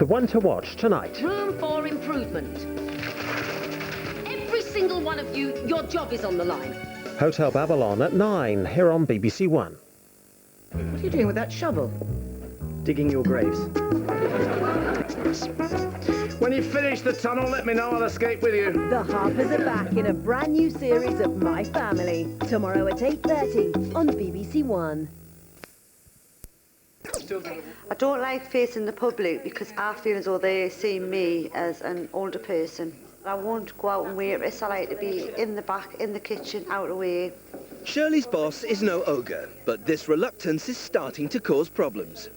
The one to watch tonight. Room for improvement. Every single one of you, your job is on the line. Hotel Babylon at 9, here on BBC One. What are you doing with that shovel? Digging your graves. When you finish the tunnel, let me know. I'll escape with you. The Harpers are back in a brand new series of My Family. Tomorrow at 8:30 on BBC One. I don't like facing the public because I feel as though they see me as an older person. I won't go out and waitress. I like to be in the back, in the kitchen, out of the way. Shirley's boss is no ogre, but this reluctance is starting to cause problems.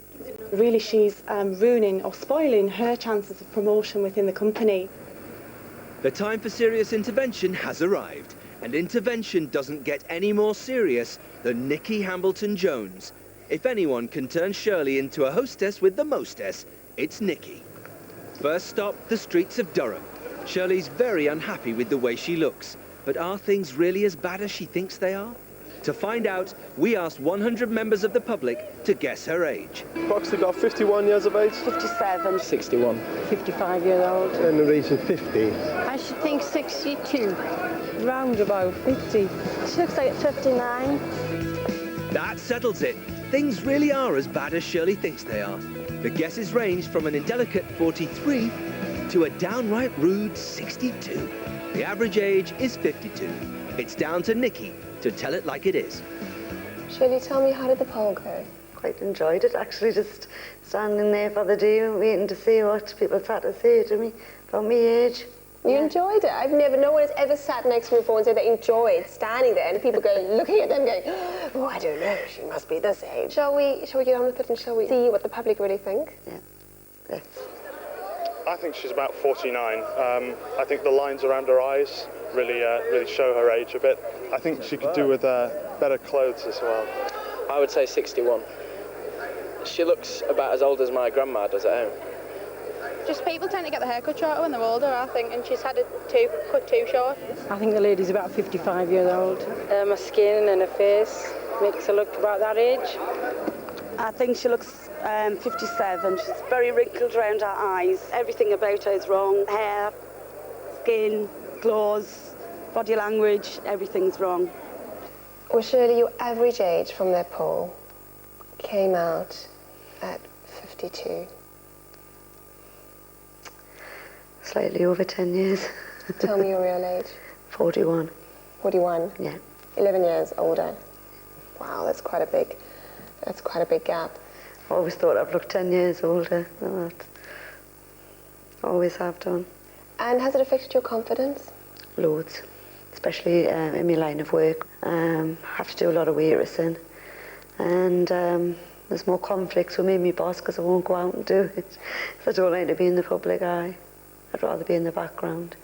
Really, she's ruining or spoiling her chances of promotion within the company. The time for serious intervention has arrived, and intervention doesn't get any more serious than Nikki Hambleton-Jones. If anyone can turn Shirley into a hostess with the mostess, it's Nikki. First stop, the streets of Durham. Shirley's very unhappy with the way she looks, but are things really as bad as she thinks they are? To find out, we asked 100 members of the public to guess her age. Approximately about 51 years of age. 57. 61. 55 years old. In the region 50. I should think 62. Round about 50. She looks like 59. That settles it. Things really are as bad as Shirley thinks they are. The guesses range from an indelicate 43 to a downright rude 62. The average age is 52. It's down to Nikki to tell it like it is. Shirley, tell me, how did the poll go? Quite enjoyed it, actually, just standing there for the day waiting to see what people had to say to me about my age. You enjoyed it? No one has ever sat next to me before and said they enjoyed standing there and people going, looking at them going, oh, I don't know, she must be this age. Shall we get on with it and shall we see what the public really think? Yeah, let's. I think she's about 49. I think the lines around her eyes really show her age a bit. I think she could do with better clothes as well. I would say 61. She looks about as old as my grandma does at home. Just people tend to get the haircut shorter when they're older, I think, and she's had it cut too short. I think the lady's about 55 years old. Her skin and her face makes her look about that age. I think she looks 57. She's very wrinkled around her eyes. Everything about her is wrong. Hair, skin, clothes, body language, everything's wrong. Well, Shirley, your average age from their poll came out at 52. Slightly over 10 years. Tell me your real age. 41. 41? Yeah. 11 years older. Wow, that's quite a big gap. I always thought I'd look 10 years older than that. Always have done. And has it affected your confidence? Loads, especially in my line of work. I have to do a lot of waitressing, and there's more conflicts with me and my boss because I won't go out and do it. I don't like to be in the public eye. I'd rather be in the background.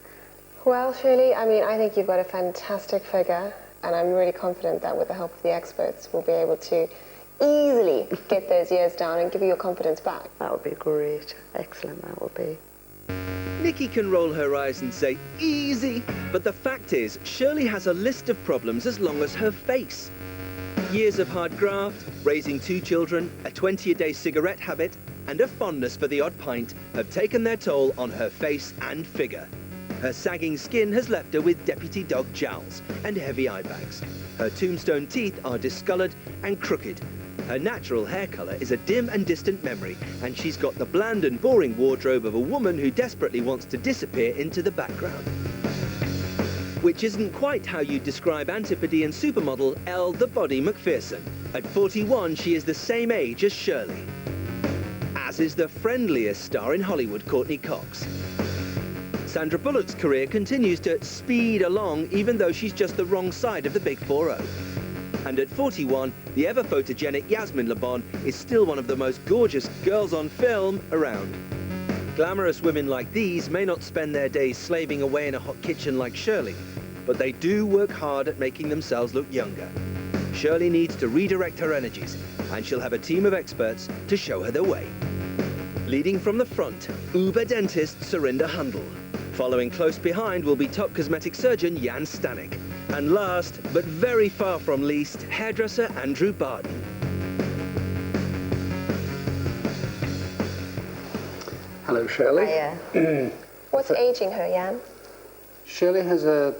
Well, Shirley, I think you've got a fantastic figure, and I'm really confident that with the help of the experts, we'll be able to easily get those years down and give you your confidence back. That would be great. Excellent, that would be. Nikki can roll her eyes and say, easy, but the fact is, Shirley has a list of problems as long as her face. Years of hard graft, raising 2 children, a 20-a-day cigarette habit, and a fondness for the odd pint have taken their toll on her face and figure. Her sagging skin has left her with deputy dog jowls and heavy eye bags. Her tombstone teeth are discoloured and crooked. Her natural hair colour is a dim and distant memory, and she's got the bland and boring wardrobe of a woman who desperately wants to disappear into the background. Which isn't quite how you describe Antipodean supermodel Elle the Body McPherson. At 41, she is the same age as Shirley. As is the friendliest star in Hollywood, Courtney Cox. Sandra Bullock's career continues to speed along, even though she's just the wrong side of the big 4-0. And at 41, the ever-photogenic Yasmin Le Bon is still one of the most gorgeous girls on film around. Glamorous women like these may not spend their days slaving away in a hot kitchen like Shirley, but they do work hard at making themselves look younger. Shirley needs to redirect her energies, and she'll have a team of experts to show her the way. Leading from the front, Uber dentist Surinder Hundal. Following close behind will be top cosmetic surgeon Jan Stanek. And last, but very far from least, hairdresser Andrew Barden. Hello, Shirley. Hiya. What's aging her, Jan? Shirley has a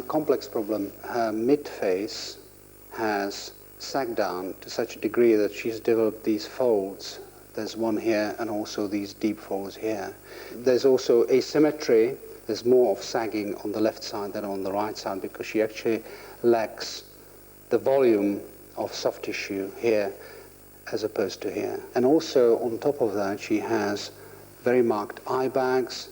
complex problem. Her mid-face has sagged down to such a degree that she's developed these folds. There's one here and also these deep folds here. There's also asymmetry. There's more of sagging on the left side than on the right side because she actually lacks the volume of soft tissue here as opposed to here. And also on top of that, she has very marked eye bags,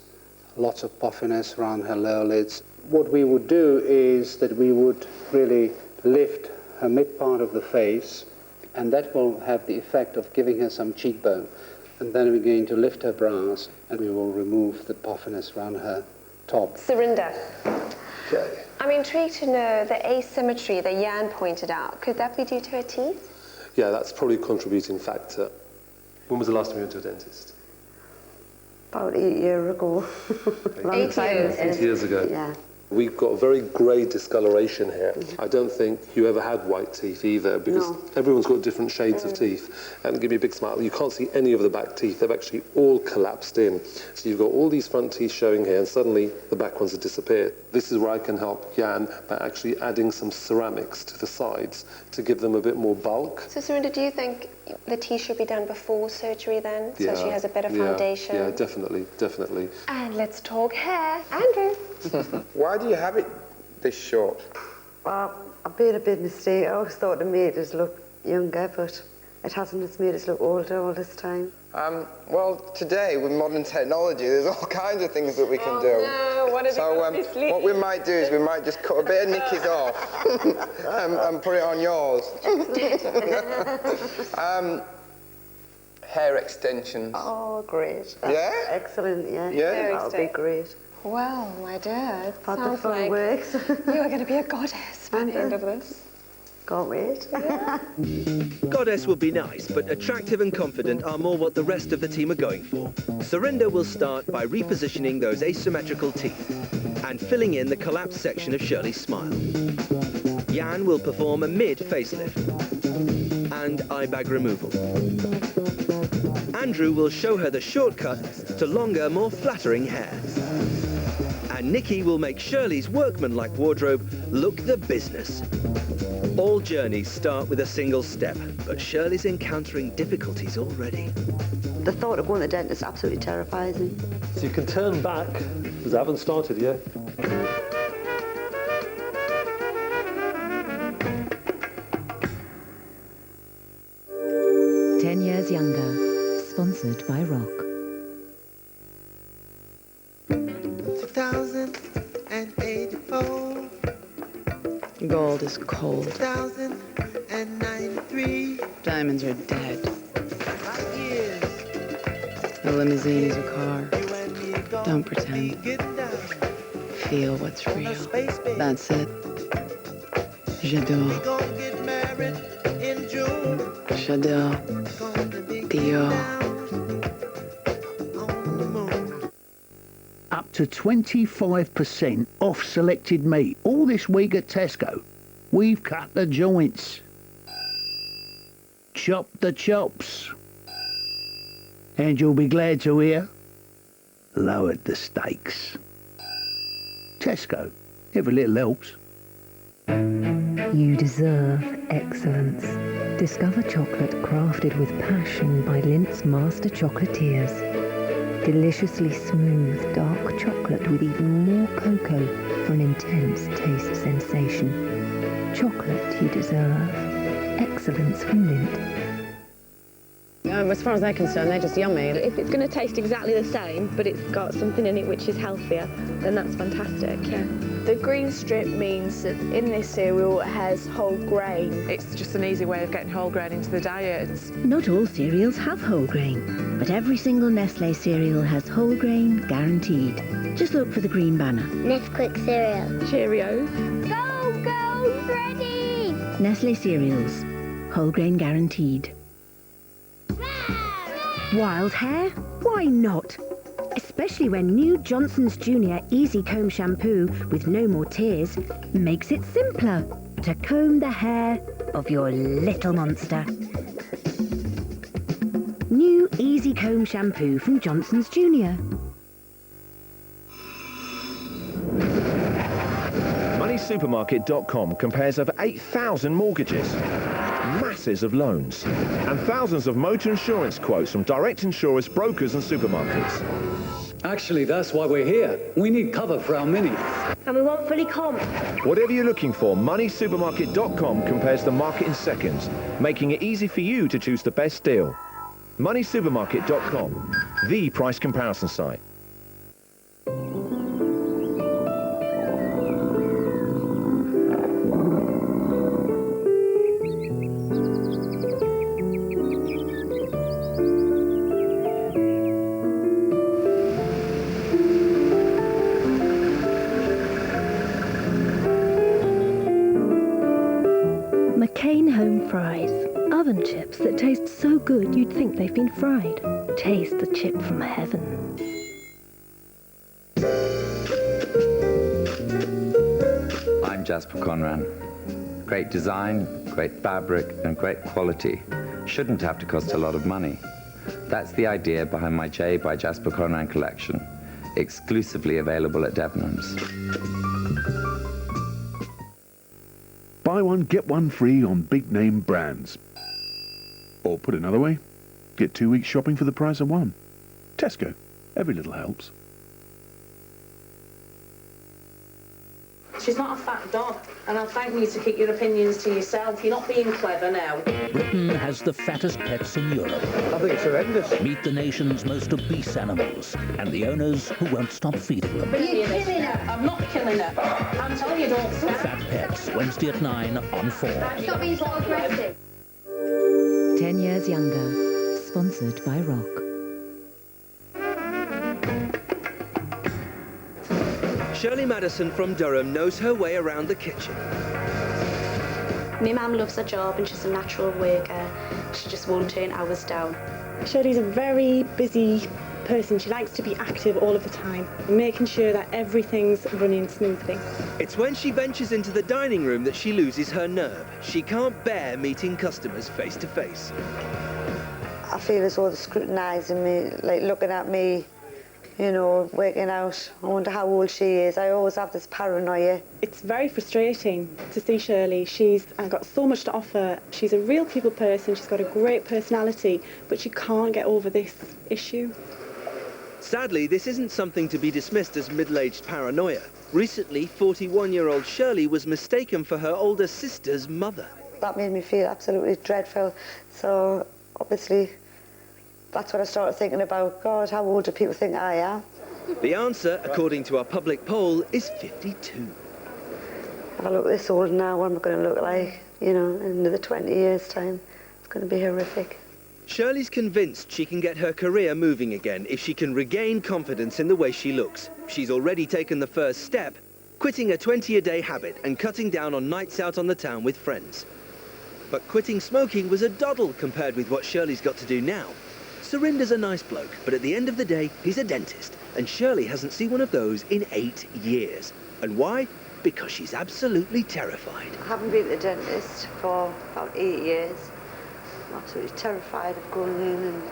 lots of puffiness around her lower lids. What we would do is that we would really lift her mid part of the face, and that will have the effect of giving her some cheekbone. And then we're going to lift her brows, and we will remove the puffiness around her top. Surinder. Okay. I'm intrigued to know the asymmetry that Jan pointed out. Could that be due to her teeth? Yeah, that's probably a contributing factor. When was the last time you went to a dentist? About 8 years ago. Long 8 time. years. 8 years ago. Yeah. We've got a very grey discoloration here. I don't think you ever had white teeth either, because everyone's got different shades of teeth. And give me a big smile. You can't see any of the back teeth. They've actually all collapsed in. So you've got all these front teeth showing here, and suddenly the back ones have disappeared. This is where I can help Jan by actually adding some ceramics to the sides to give them a bit more bulk. So Surinder, do you think the teeth should be done before surgery then, so she has a better foundation? Yeah, definitely, definitely. And let's talk hair. Andrew. Why do you have it this short? Well, I've made a big mistake. I always thought it made us look younger, but it hasn't. It's made us look older all this time. Well, today with modern technology, there's all kinds of things that we can do. No, what is so what we might do is we might just cut a bit of Nikki's off and put it on yours. Hair extensions. Oh, great. Yeah? Excellent, yeah. Yeah? That would be great. Well, my dear, it But the sounds fun like works. you are going to be a goddess by the end of this. Can't wait. Goddess would be nice, but attractive and confident are more what the rest of the team are going for. Surinder will start by repositioning those asymmetrical teeth and filling in the collapsed section of Shirley's smile. Jan will perform a mid-facelift and eye bag removal. Andrew will show her the shortcut to longer, more flattering hair. And Nikki will make Shirley's workmanlike wardrobe look the business. All journeys start with a single step, but Shirley's encountering difficulties already. The thought of going to the dentist absolutely terrifies me. So you can turn back, because I haven't started yet. Years Younger, sponsored by Rock. 2084. Gold is cold. 2093. Diamonds are dead. A limousine is a car. Don't pretend. Feel what's real. That's it. J'adore. J'adore. Dior. Up to 25% off selected meat. All this week at Tesco. We've cut the joints. Chopped the chops. And you'll be glad to hear, lowered the stakes. Tesco. Every little helps. You deserve excellence. Discover chocolate crafted with passion by Lindt's master chocolatiers. Deliciously smooth, dark chocolate with even more cocoa for an intense taste sensation. Chocolate you deserve. Excellence from Lindt. As far as they're concerned, they're just yummy. If it's going to taste exactly the same, but it's got something in it which is healthier, then that's fantastic, yeah. The green strip means that in this cereal it has whole grain. It's just an easy way of getting whole grain into the diet. Not all cereals have whole grain, but every single Nestlé cereal has whole grain guaranteed. Just look for the green banner. Nesquik cereal. Cheerios. Go, go, Freddy! Nestlé cereals. Whole grain guaranteed. Wild hair? Why not? Especially when new Johnson's Junior Easy Comb Shampoo with no more tears makes it simpler to comb the hair of your little monster. New Easy Comb Shampoo from Johnson's Junior. MoneySupermarket.com compares over 8,000 mortgages, masses of loans, and thousands of motor insurance quotes from direct insurers, brokers and supermarkets. Actually, that's why we're here. We need cover for our Mini. And we want fully comp. Whatever you're looking for, MoneySupermarket.com compares the market in seconds, making it easy for you to choose the best deal. MoneySupermarket.com, the price comparison site. McCain Home Fries. Oven chips that taste so good you'd think they've been fried. Taste the chip from heaven. I'm Jasper Conran. Great design, great fabric, and great quality shouldn't have to cost a lot of money. That's the idea behind my J by Jasper Conran collection, exclusively available at Debenhams. Buy one, get one free on big name brands. Or put it another way, get 2 weeks shopping for the price of one. Tesco. Every little helps. She's not a fat dog, and I'll thank you to keep your opinions to yourself. You're not being clever now. Britain has the fattest pets in Europe. I think it's horrendous. Meet the nation's most obese animals and the owners who won't stop feeding them. But you're killing her. I'm not killing her. I'm telling you, don't stop. Fat Pets, Wednesday at 9 on 4. Stop being so aggressive. 10 years younger. Sponsored by Rock. Shirley Madison from Durham knows her way around the kitchen. My mum loves her job and she's a natural worker. She just won't turn hours down. Shirley's a very busy person. She likes to be active all of the time, making sure that everything's running smoothly. It's when she ventures into the dining room that she loses her nerve. She can't bear meeting customers face to face. I feel as though they're scrutinising me, like looking at me, you know, working out. I wonder how old she is. I always have this paranoia. It's very frustrating to see Shirley. She's got so much to offer. She's a real people person. She's got a great personality, but she can't get over this issue. Sadly, this isn't something to be dismissed as middle-aged paranoia. Recently, 41-year-old Shirley was mistaken for her older sister's mother. That made me feel absolutely dreadful. So, obviously, that's what I started thinking about. God, how old do people think I am? The answer, according to our public poll, is 52. If I look this old now, what am I going to look like? You know, in another 20 years' time. It's going to be horrific. Shirley's convinced she can get her career moving again if she can regain confidence in the way she looks. She's already taken the first step, quitting a 20-a-day habit and cutting down on nights out on the town with friends. But quitting smoking was a doddle compared with what Shirley's got to do now. Surinder's a nice bloke, but at the end of the day, he's a dentist, and Shirley hasn't seen one of those in 8 years. And why? Because she's absolutely terrified. I haven't been to the dentist for about 8 years. I'm absolutely terrified of going in and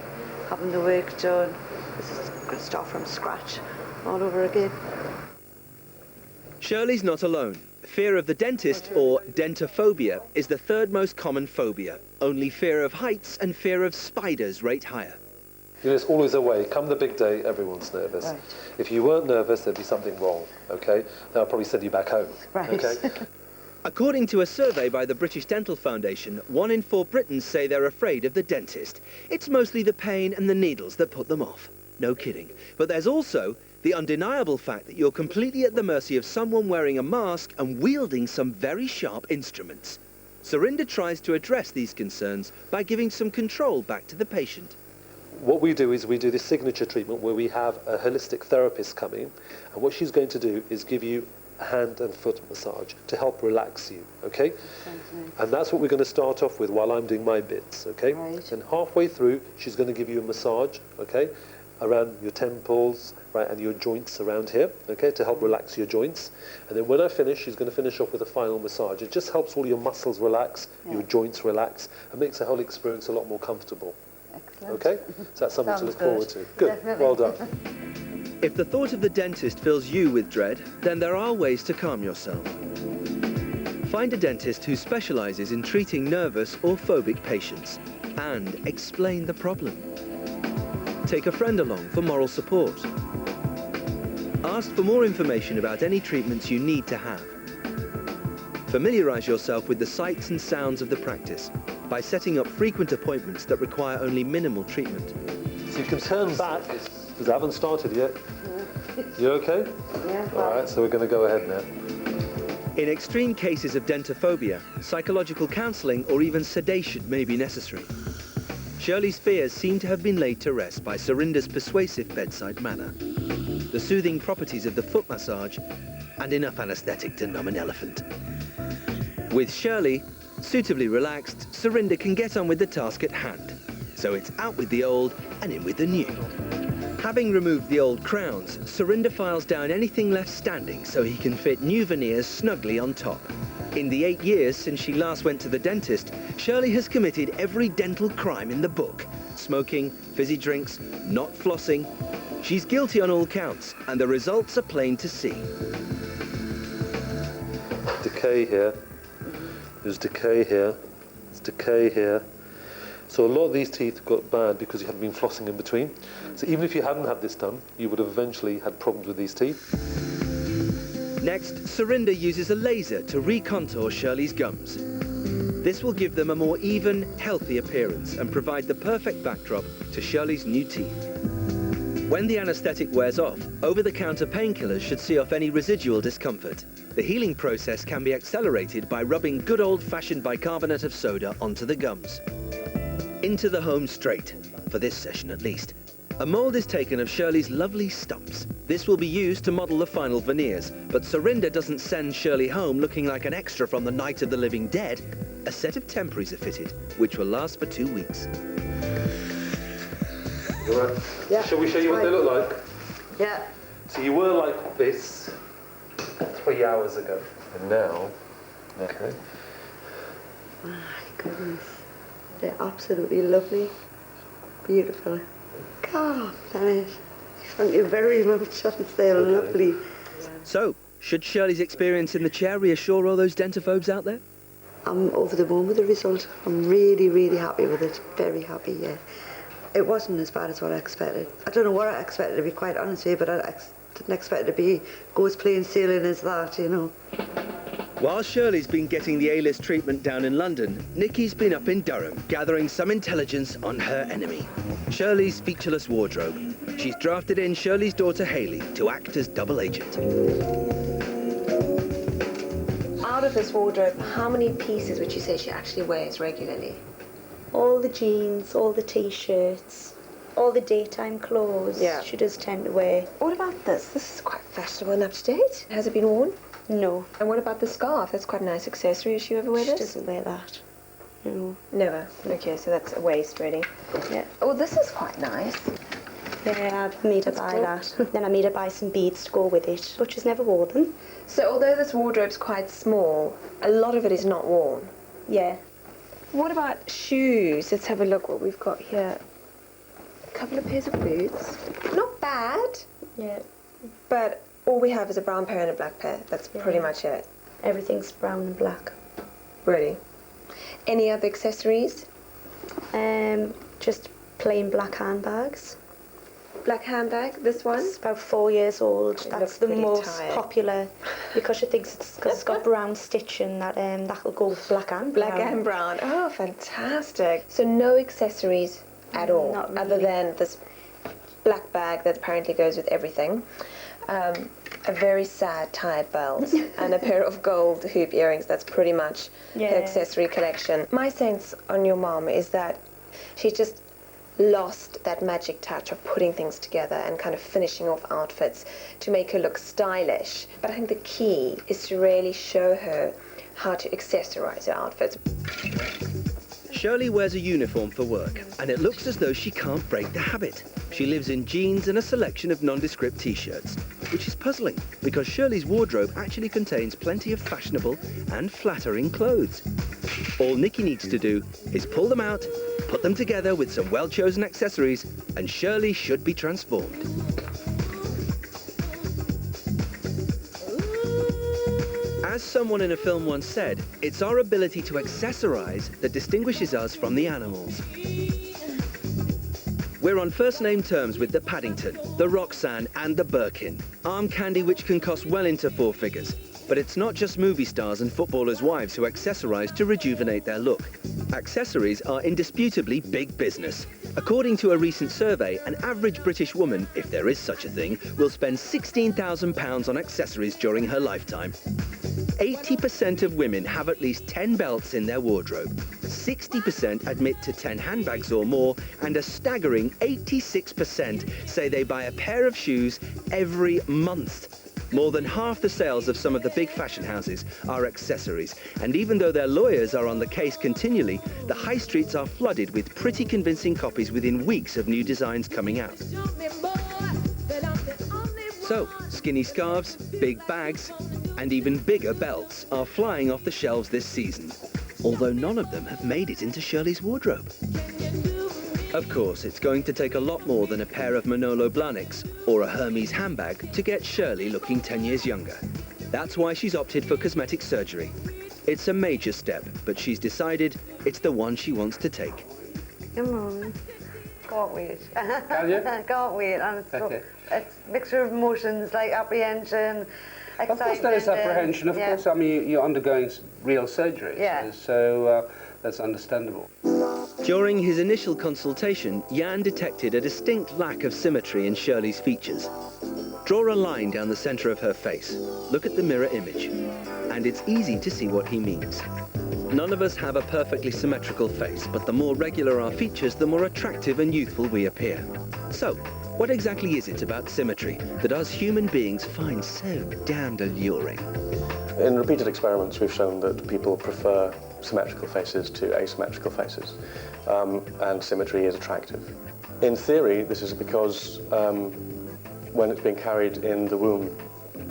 having the work done. This is going to start from scratch all over again. Shirley's not alone. Fear of the dentist, or dentophobia, is the third most common phobia. Only fear of heights and fear of spiders rate higher. You know, it's always a way. Come the big day, everyone's nervous. Right. If you weren't nervous, there'd be something wrong, okay? Then I'll probably send you back home, Right. okay? According to a survey by the British Dental Foundation, 1 in 4 Britons say they're afraid of the dentist. It's mostly the pain and the needles that put them off. No kidding. But there's also the undeniable fact that you're completely at the mercy of someone wearing a mask and wielding some very sharp instruments. Surinder tries to address these concerns by giving some control back to the patient. What we do is we do this signature treatment where we have a holistic therapist come in, and what she's going to do is give you a hand and foot massage to help relax you, okay? And that's what we're going to start off with while I'm doing my bits, okay? Right. And halfway through, she's going to give you a massage, okay? Around your temples, right, and your joints around here, okay, to help relax your joints. And then when I finish, she's going to finish off with a final massage. It just helps all your muscles relax, your joints relax, and makes the whole experience a lot more comfortable. Excellent. Okay? So that's something to Sounds look forward to. Good. Definitely. Well done. If the thought of the dentist fills you with dread, then there are ways to calm yourself. Find a dentist who specialises in treating nervous or phobic patients and explain the problem. Take a friend along for moral support. Ask for more information about any treatments you need to have. Familiarise yourself with the sights and sounds of the practice by setting up frequent appointments that require only minimal treatment. So you can turn back, because I haven't started yet. You okay? Yeah. All right, so we're going to go ahead now. In extreme cases of dentophobia, psychological counselling or even sedation may be necessary. Shirley's fears seem to have been laid to rest by Surinder's persuasive bedside manner, the soothing properties of the foot massage, and enough anaesthetic to numb an elephant. With Shirley suitably relaxed, Surinder can get on with the task at hand. So it's out with the old and in with the new. Having removed the old crowns, Surinder files down anything left standing so he can fit new veneers snugly on top. In the 8 years since she last went to the dentist, Shirley has committed every dental crime in the book. Smoking, fizzy drinks, not flossing. She's guilty on all counts, and the results are plain to see. Decay here. There's decay here. There's decay here. So a lot of these teeth got bad because you haven't been flossing in between. So even if you hadn't had this done, you would have eventually had problems with these teeth. Next, Surinder uses a laser to recontour Shirley's gums. This will give them a more even, healthy appearance and provide the perfect backdrop to Shirley's new teeth. When the anaesthetic wears off, over-the-counter painkillers should see off any residual discomfort. The healing process can be accelerated by rubbing good old-fashioned bicarbonate of soda onto the gums. Into the home straight, for this session at least. A mould is taken of Shirley's lovely stumps. This will be used to model the final veneers, but Surinder doesn't send Shirley home looking like an extra from the Night of the Living Dead. A set of temporaries are fitted, which will last for 2 weeks. All right. Yeah. Shall we show you what they look like? Yeah. So you were like this 3 hours ago, and now, okay. My goodness. They're absolutely lovely. Beautiful. God, Dennis. Thank you very much. They're lovely. So, should Shirley's experience in the chair reassure all those dentophobes out there? I'm over the moon with the result. I'm really, really happy with it. Very happy, yeah. It wasn't as bad as what I expected. I don't know what I expected, to be quite honest with you, but I didn't expect it to go as plain sailing as that, you know. While Shirley's been getting the A-list treatment down in London, Nikki's been up in Durham, gathering some intelligence on her enemy, Shirley's featureless wardrobe. She's drafted in Shirley's daughter Hayley to act as double agent. Out of this wardrobe, how many pieces would you say she actually wears regularly? All the jeans, all the t-shirts, all the daytime clothes she does tend to wear. What about this? This is quite fashionable and up to date. Has it been worn? No. And what about the scarf? That's quite a nice accessory. Does she ever wear this? She doesn't wear that. No. Never. Okay, so that's a waist, really. Yeah. Oh, this is quite nice. Yeah, I made her buy that. Then I made her buy some beads to go with it, but she's never wore them. So although this wardrobe's quite small, a lot of it is not worn. Yeah. What about shoes? Let's have a look what we've got here. A couple of pairs of boots. Not bad. Yeah. But all we have is a brown pair and a black pair. That's pretty much it. Everything's brown and black. Really? Any other accessories? Just plain black handbags. Black handbag, this one? It's about 4 years old. That's the most popular because she thinks it's got brown stitching that'll go with black and brown. Black and brown. Oh, fantastic. So no accessories at all, Not really. other than this black bag that apparently goes with everything. A very sad tied belt and a pair of gold hoop earrings. That's pretty much the accessory collection. My sense on your mom is that she just lost that magic touch of putting things together and kind of finishing off outfits to make her look stylish. But I think the key is to really show her how to accessorize her outfits. Shirley wears a uniform for work, and it looks as though she can't break the habit. She lives in jeans and a selection of nondescript t-shirts, which is puzzling because Shirley's wardrobe actually contains plenty of fashionable and flattering clothes. All Nikki needs to do is pull them out Put them together with some well-chosen accessories, and Shirley should be transformed. As someone in a film once said, it's our ability to accessorize that distinguishes us from the animals. We're on first-name terms with the Paddington, the Roxanne and the Birkin. Arm candy which can cost well into 4 figures. But it's not just movie stars and footballers' wives who accessorize to rejuvenate their look. Accessories are indisputably big business. According to a recent survey, an average British woman, if there is such a thing, will spend £16,000 on accessories during her lifetime. 80% of women have at least 10 belts in their wardrobe. 60% admit to 10 handbags or more, and a staggering 86% say they buy a pair of shoes every month. More than half the sales of some of the big fashion houses are accessories, and even though their lawyers are on the case continually, the high streets are flooded with pretty convincing copies within weeks of new designs coming out. So, skinny scarves, big bags, and even bigger belts are flying off the shelves this season, although none of them have made it into Shirley's wardrobe. Of course, it's going to take a lot more than a pair of Manolo Blahniks or a Hermes handbag to get Shirley looking 10 years younger. That's why she's opted for cosmetic surgery. It's a major step, but she's decided it's the one she wants to take. Come on. Can't wait. Can you? Can't wait. And it's a mixture of emotions like apprehension, excitement. Of course there is apprehension. Of course, I mean, you're undergoing real surgery. Yeah. So that's understandable. During his initial consultation, Jan detected a distinct lack of symmetry in Shirley's features. Draw a line down the center of her face. Look at the mirror image. And it's easy to see what he means. None of us have a perfectly symmetrical face, but the more regular our features, the more attractive and youthful we appear. So, what exactly is it about symmetry that us human beings find so damned alluring? In repeated experiments, we've shown that people prefer symmetrical faces to asymmetrical faces, and symmetry is attractive. In theory, this is because when it's being carried in the womb,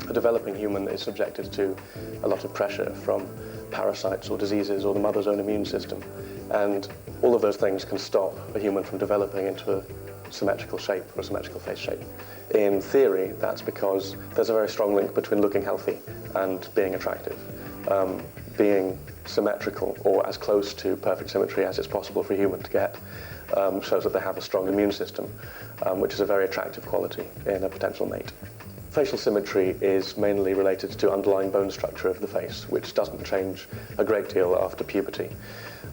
a developing human is subjected to a lot of pressure from parasites or diseases or the mother's own immune system, and all of those things can stop a human from developing into a symmetrical shape or a symmetrical face shape. In theory, that's because there's a very strong link between looking healthy and being attractive. Being symmetrical, or as close to perfect symmetry as it's possible for a human to get, shows that they have a strong immune system, which is a very attractive quality in a potential mate. Facial symmetry is mainly related to underlying bone structure of the face, which doesn't change a great deal after puberty.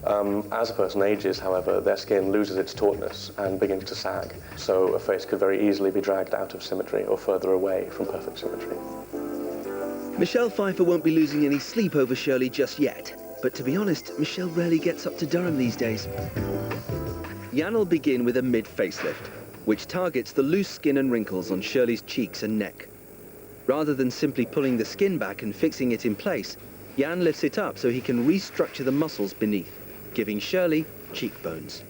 As a person ages, however, their skin loses its tautness and begins to sag, so a face could very easily be dragged out of symmetry or further away from perfect symmetry. Michelle Pfeiffer won't be losing any sleep over Shirley just yet, but to be honest, Michelle rarely gets up to Durham these days. Jan will begin with a mid-facelift, which targets the loose skin and wrinkles on Shirley's cheeks and neck. Rather than simply pulling the skin back and fixing it in place, Jan lifts it up so he can restructure the muscles beneath, giving Shirley cheekbones.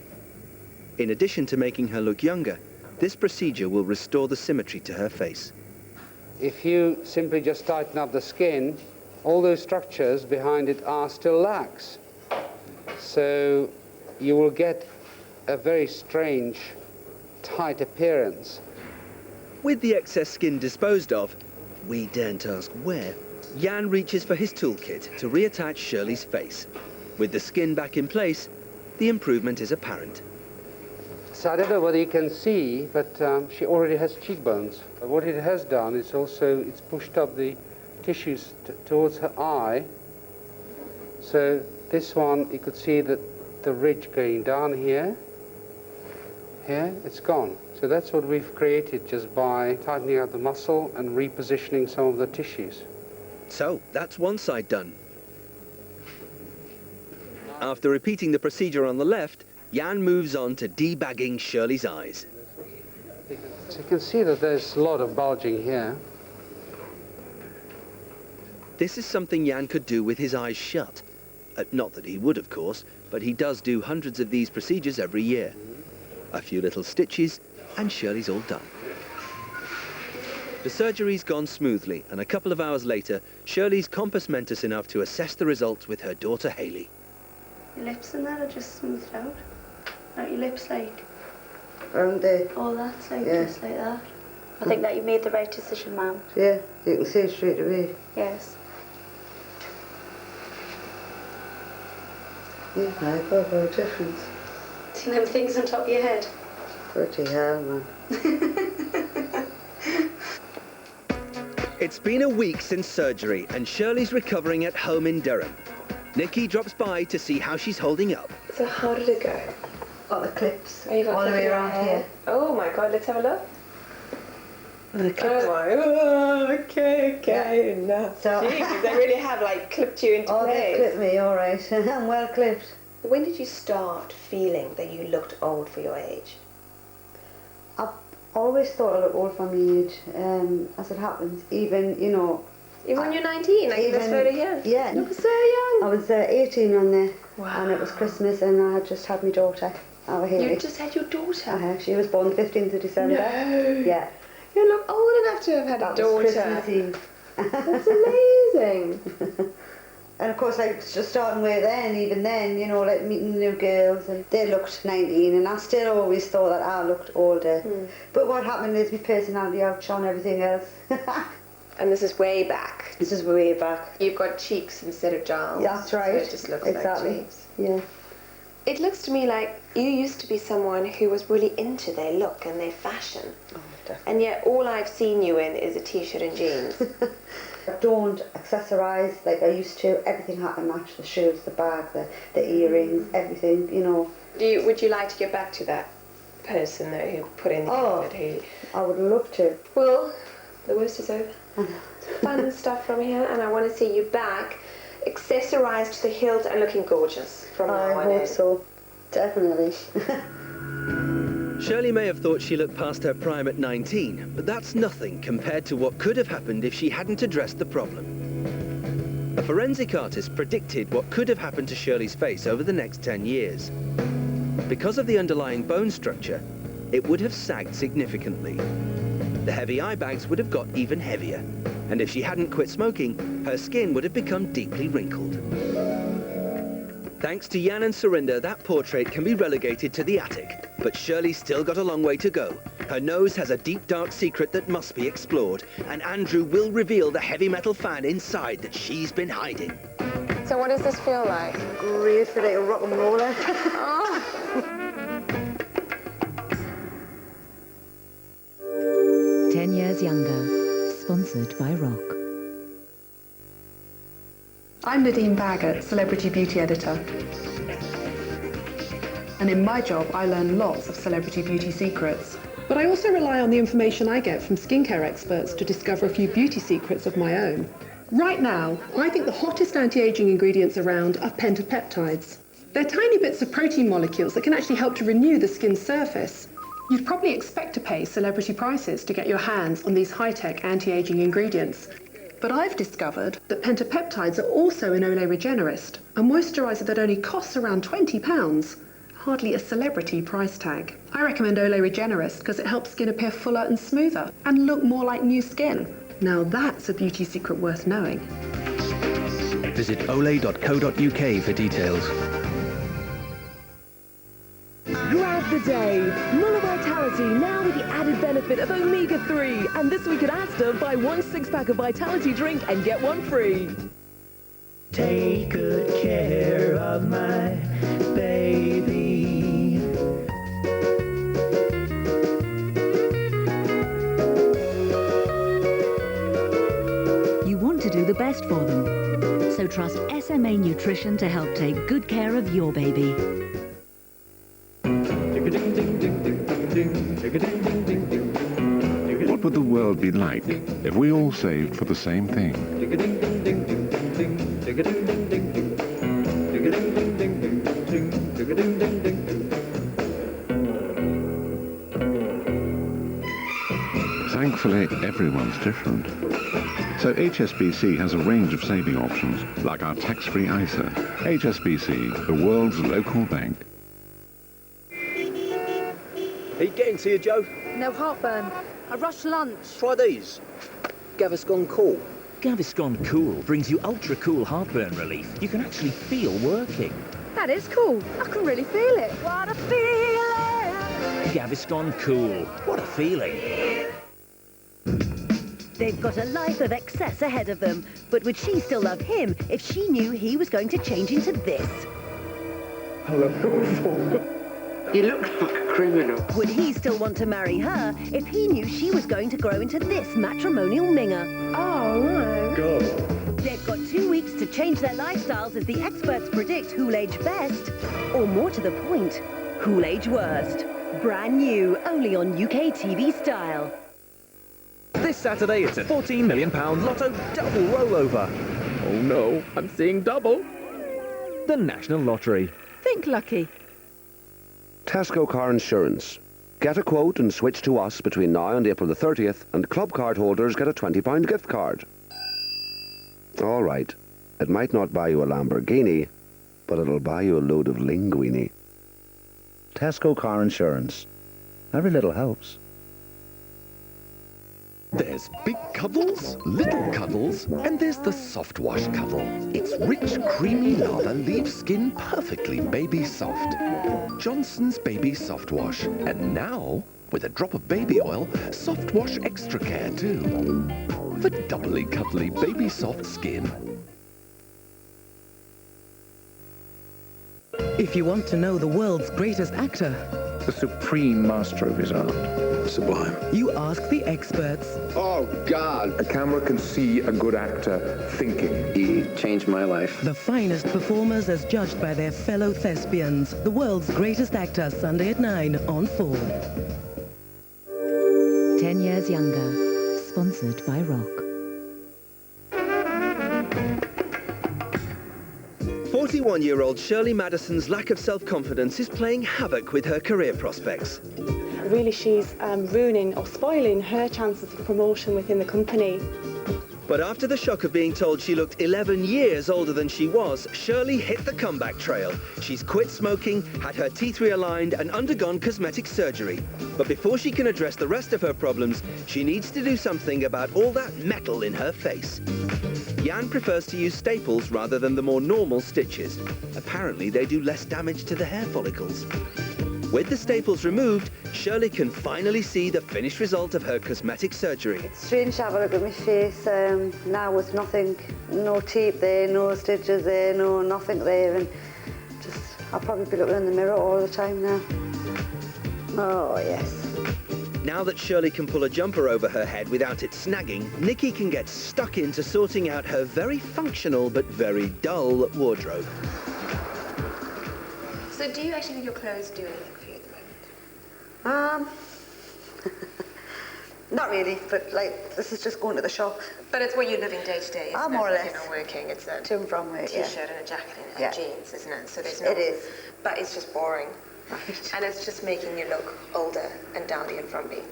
In addition to making her look younger, this procedure will restore the symmetry to her face. If you simply just tighten up the skin, all those structures behind it are still lax. So you will get a very strange, tight appearance. With the excess skin disposed of, we daren't ask where, Jan reaches for his toolkit to reattach Shirley's face. With the skin back in place, the improvement is apparent. So I don't know whether you can see, but she already has cheekbones. What it has done is also, it's pushed up the tissues towards her eye. So this one, you could see that the ridge going down here. Here, it's gone. So that's what we've created just by tightening up the muscle and repositioning some of the tissues. So, that's one side done. After repeating the procedure on the left, Jan moves on to debagging Shirley's eyes. So you can see that there's a lot of bulging here. This is something Jan could do with his eyes shut. Not that he would, of course, but he does do hundreds of these procedures every year. A few little stitches, and Shirley's all done. The surgery's gone smoothly, and a couple of hours later, Shirley's compass mentis enough to assess the results with her daughter Hayley. Your lips and that are just smoothed out. Like your lips like? Around there. Oh, that's like Yeah. just like that. I think that you made the right decision, ma'am. Yeah, you can see it straight away. Yes. Yeah, I got a difference. See them things on top of your head? Bloody hell, man. It's been a week since surgery and Shirley's recovering at home in Durham. Nikki drops by to see how she's holding up. So how did it go? Got the clips Oh, you got all the way around here. Oh my god, let's have a look. The clips. Oh my, okay, no. So- Jeez, they really have like clipped you into Oh, they place. clipped me, all right. I'm well clipped. When did you start feeling that you looked old for your age? I've always thought I look old for my age, as it happens. Even, you know... Even when you're 19, like this photo here? Yeah. You look so young. I was 18 on there. Wow. And it was Christmas and I had just had my daughter. You just had your daughter? She was born the 15th of December. No. Yeah. You look old enough to have had a daughter. Was Christmas Eve. That's amazing. And of course, I was just starting way then, even then, you know, like meeting new girls, and they looked 19, and I still always thought that I looked older. But what happened is my personality outshone everything else. And this is way back. This is way back. You've got cheeks instead of jowls. Yeah, that's right. So it just looks exactly. like cheeks. Yeah. It looks to me like you used to be someone who was really into their look and their fashion. Oh, definitely. And yet all I've seen you in is a t-shirt and jeans. I don't accessorise like I used to. Everything had to match: the shoes, the bag, the earrings, everything, you know. Would you like to get back to that person though who put in the effort? Who... I would love to. Well, the worst is over. Fun stuff from here, and I want to see you back, accessorised to the hilt and looking gorgeous from now on. I hope so. Definitely. Shirley may have thought she looked past her prime at 19, but that's nothing compared to what could have happened if she hadn't addressed the problem. A forensic artist predicted what could have happened to Shirley's face over the next 10 years. Because of the underlying bone structure, it would have sagged significantly. The heavy eye bags would have got even heavier, and if she hadn't quit smoking, her skin would have become deeply wrinkled. Thanks to Jan and Surinder, that portrait can be relegated to the attic, but Shirley's still got a long way to go. Her nose has a deep, dark secret that must be explored, and Andrew will reveal the heavy metal fan inside that she's been hiding. So what does this feel like? Great for like a rock and roller. Oh. 10 years younger. Sponsored by Rock. I'm Nadine Baggett, Celebrity Beauty Editor. And in my job, I learn lots of celebrity beauty secrets. But I also rely on the information I get from skincare experts to discover a few beauty secrets of my own. Right now, I think the hottest anti-aging ingredients around are pentapeptides. They're tiny bits of protein molecules that can actually help to renew the skin's surface. You'd probably expect to pay celebrity prices to get your hands on these high-tech anti-aging ingredients. But I've discovered that pentapeptides are also in Olay Regenerist, a moisturiser that only costs around £20. Hardly a celebrity price tag. I recommend Olay Regenerist because it helps skin appear fuller and smoother and look more like new skin. Now that's a beauty secret worth knowing. Visit olay.co.uk for details. Grab the day. Muller Vitality now with the added benefit of omega-3. And this week at Asda, buy 1 6-pack of Vitality drink and get 1 free. Take good care of my baby. You want to do the best for them. So trust SMA Nutrition to help take good care of your baby. What would the world be like if we all saved for the same thing? Thankfully, everyone's different. So HSBC has a range of saving options, like our tax-free ISA. HSBC, the world's local bank. Are you getting to you, Joe? No heartburn. I rushed lunch. Try these. Gaviscon Cool. Gaviscon Cool brings you ultra-cool heartburn relief you can actually feel working. That is cool. I can really feel it. What a feeling! Gaviscon Cool. What a feeling. They've got a life of excess ahead of them, but would she still love him if she knew he was going to change into this? He looks like a criminal. Would he still want to marry her if he knew she was going to grow into this matrimonial minger? Oh, no. Go. They've got 2 weeks to change their lifestyles as the experts predict who'll age best, or more to the point, who'll age worst. Brand new, only on UK TV Style. This Saturday, it's a £14 million Lotto double rollover. Oh no, I'm seeing double. The National Lottery. Think lucky. Tesco Car Insurance. Get a quote and switch to us between now and April the 30th, and club card holders get a £20 gift card. All right, it might not buy you a Lamborghini, but it'll buy you a load of linguine. Tesco Car Insurance. Every little helps. There's big cuddles, little cuddles, and there's the soft wash cuddle. Its rich, creamy lather leaves skin perfectly baby soft. Johnson's Baby Soft Wash. And now, with a drop of baby oil, Soft Wash Extra Care too. For doubly cuddly baby soft skin. If you want to know the world's greatest actor, the supreme master of his art. Sublime. You ask the experts. Oh, God. A camera can see a good actor thinking. He changed my life. The finest performers as judged by their fellow thespians. The world's greatest actor, Sunday at 9 on 4. 10 years younger. Sponsored by Rock. 41-year-old Shirley Madison's lack of self-confidence is playing havoc with her career prospects. Really, she's ruining or spoiling her chances of promotion within the company. But after the shock of being told she looked 11 years older than she was, Shirley hit the comeback trail. She's quit smoking, had her teeth realigned and undergone cosmetic surgery. But before she can address the rest of her problems, she needs to do something about all that metal in her face. Jan prefers to use staples rather than the more normal stitches. Apparently they do less damage to the hair follicles. With the staples removed, Shirley can finally see the finished result of her cosmetic surgery. It's strange to have a look at my face now with nothing, no tape there, no stitches there, nothing there, and just, I'll probably be looking in the mirror all the time now. Oh, yes. Now that Shirley can pull a jumper over her head without it snagging, Nikki can get stuck into sorting out her very functional but very dull wardrobe. So do you actually think your clothes do anything for you at the moment? Not really, but like, this is just going to the shop. But it's what you're living day to day, isn't it? More or less. You're not working, it's a to and from work, t-shirt and a jacket and jeans, isn't it? So there's no... It is. But it's just boring. Right. And it's just making you look older and dowdy and frumpy.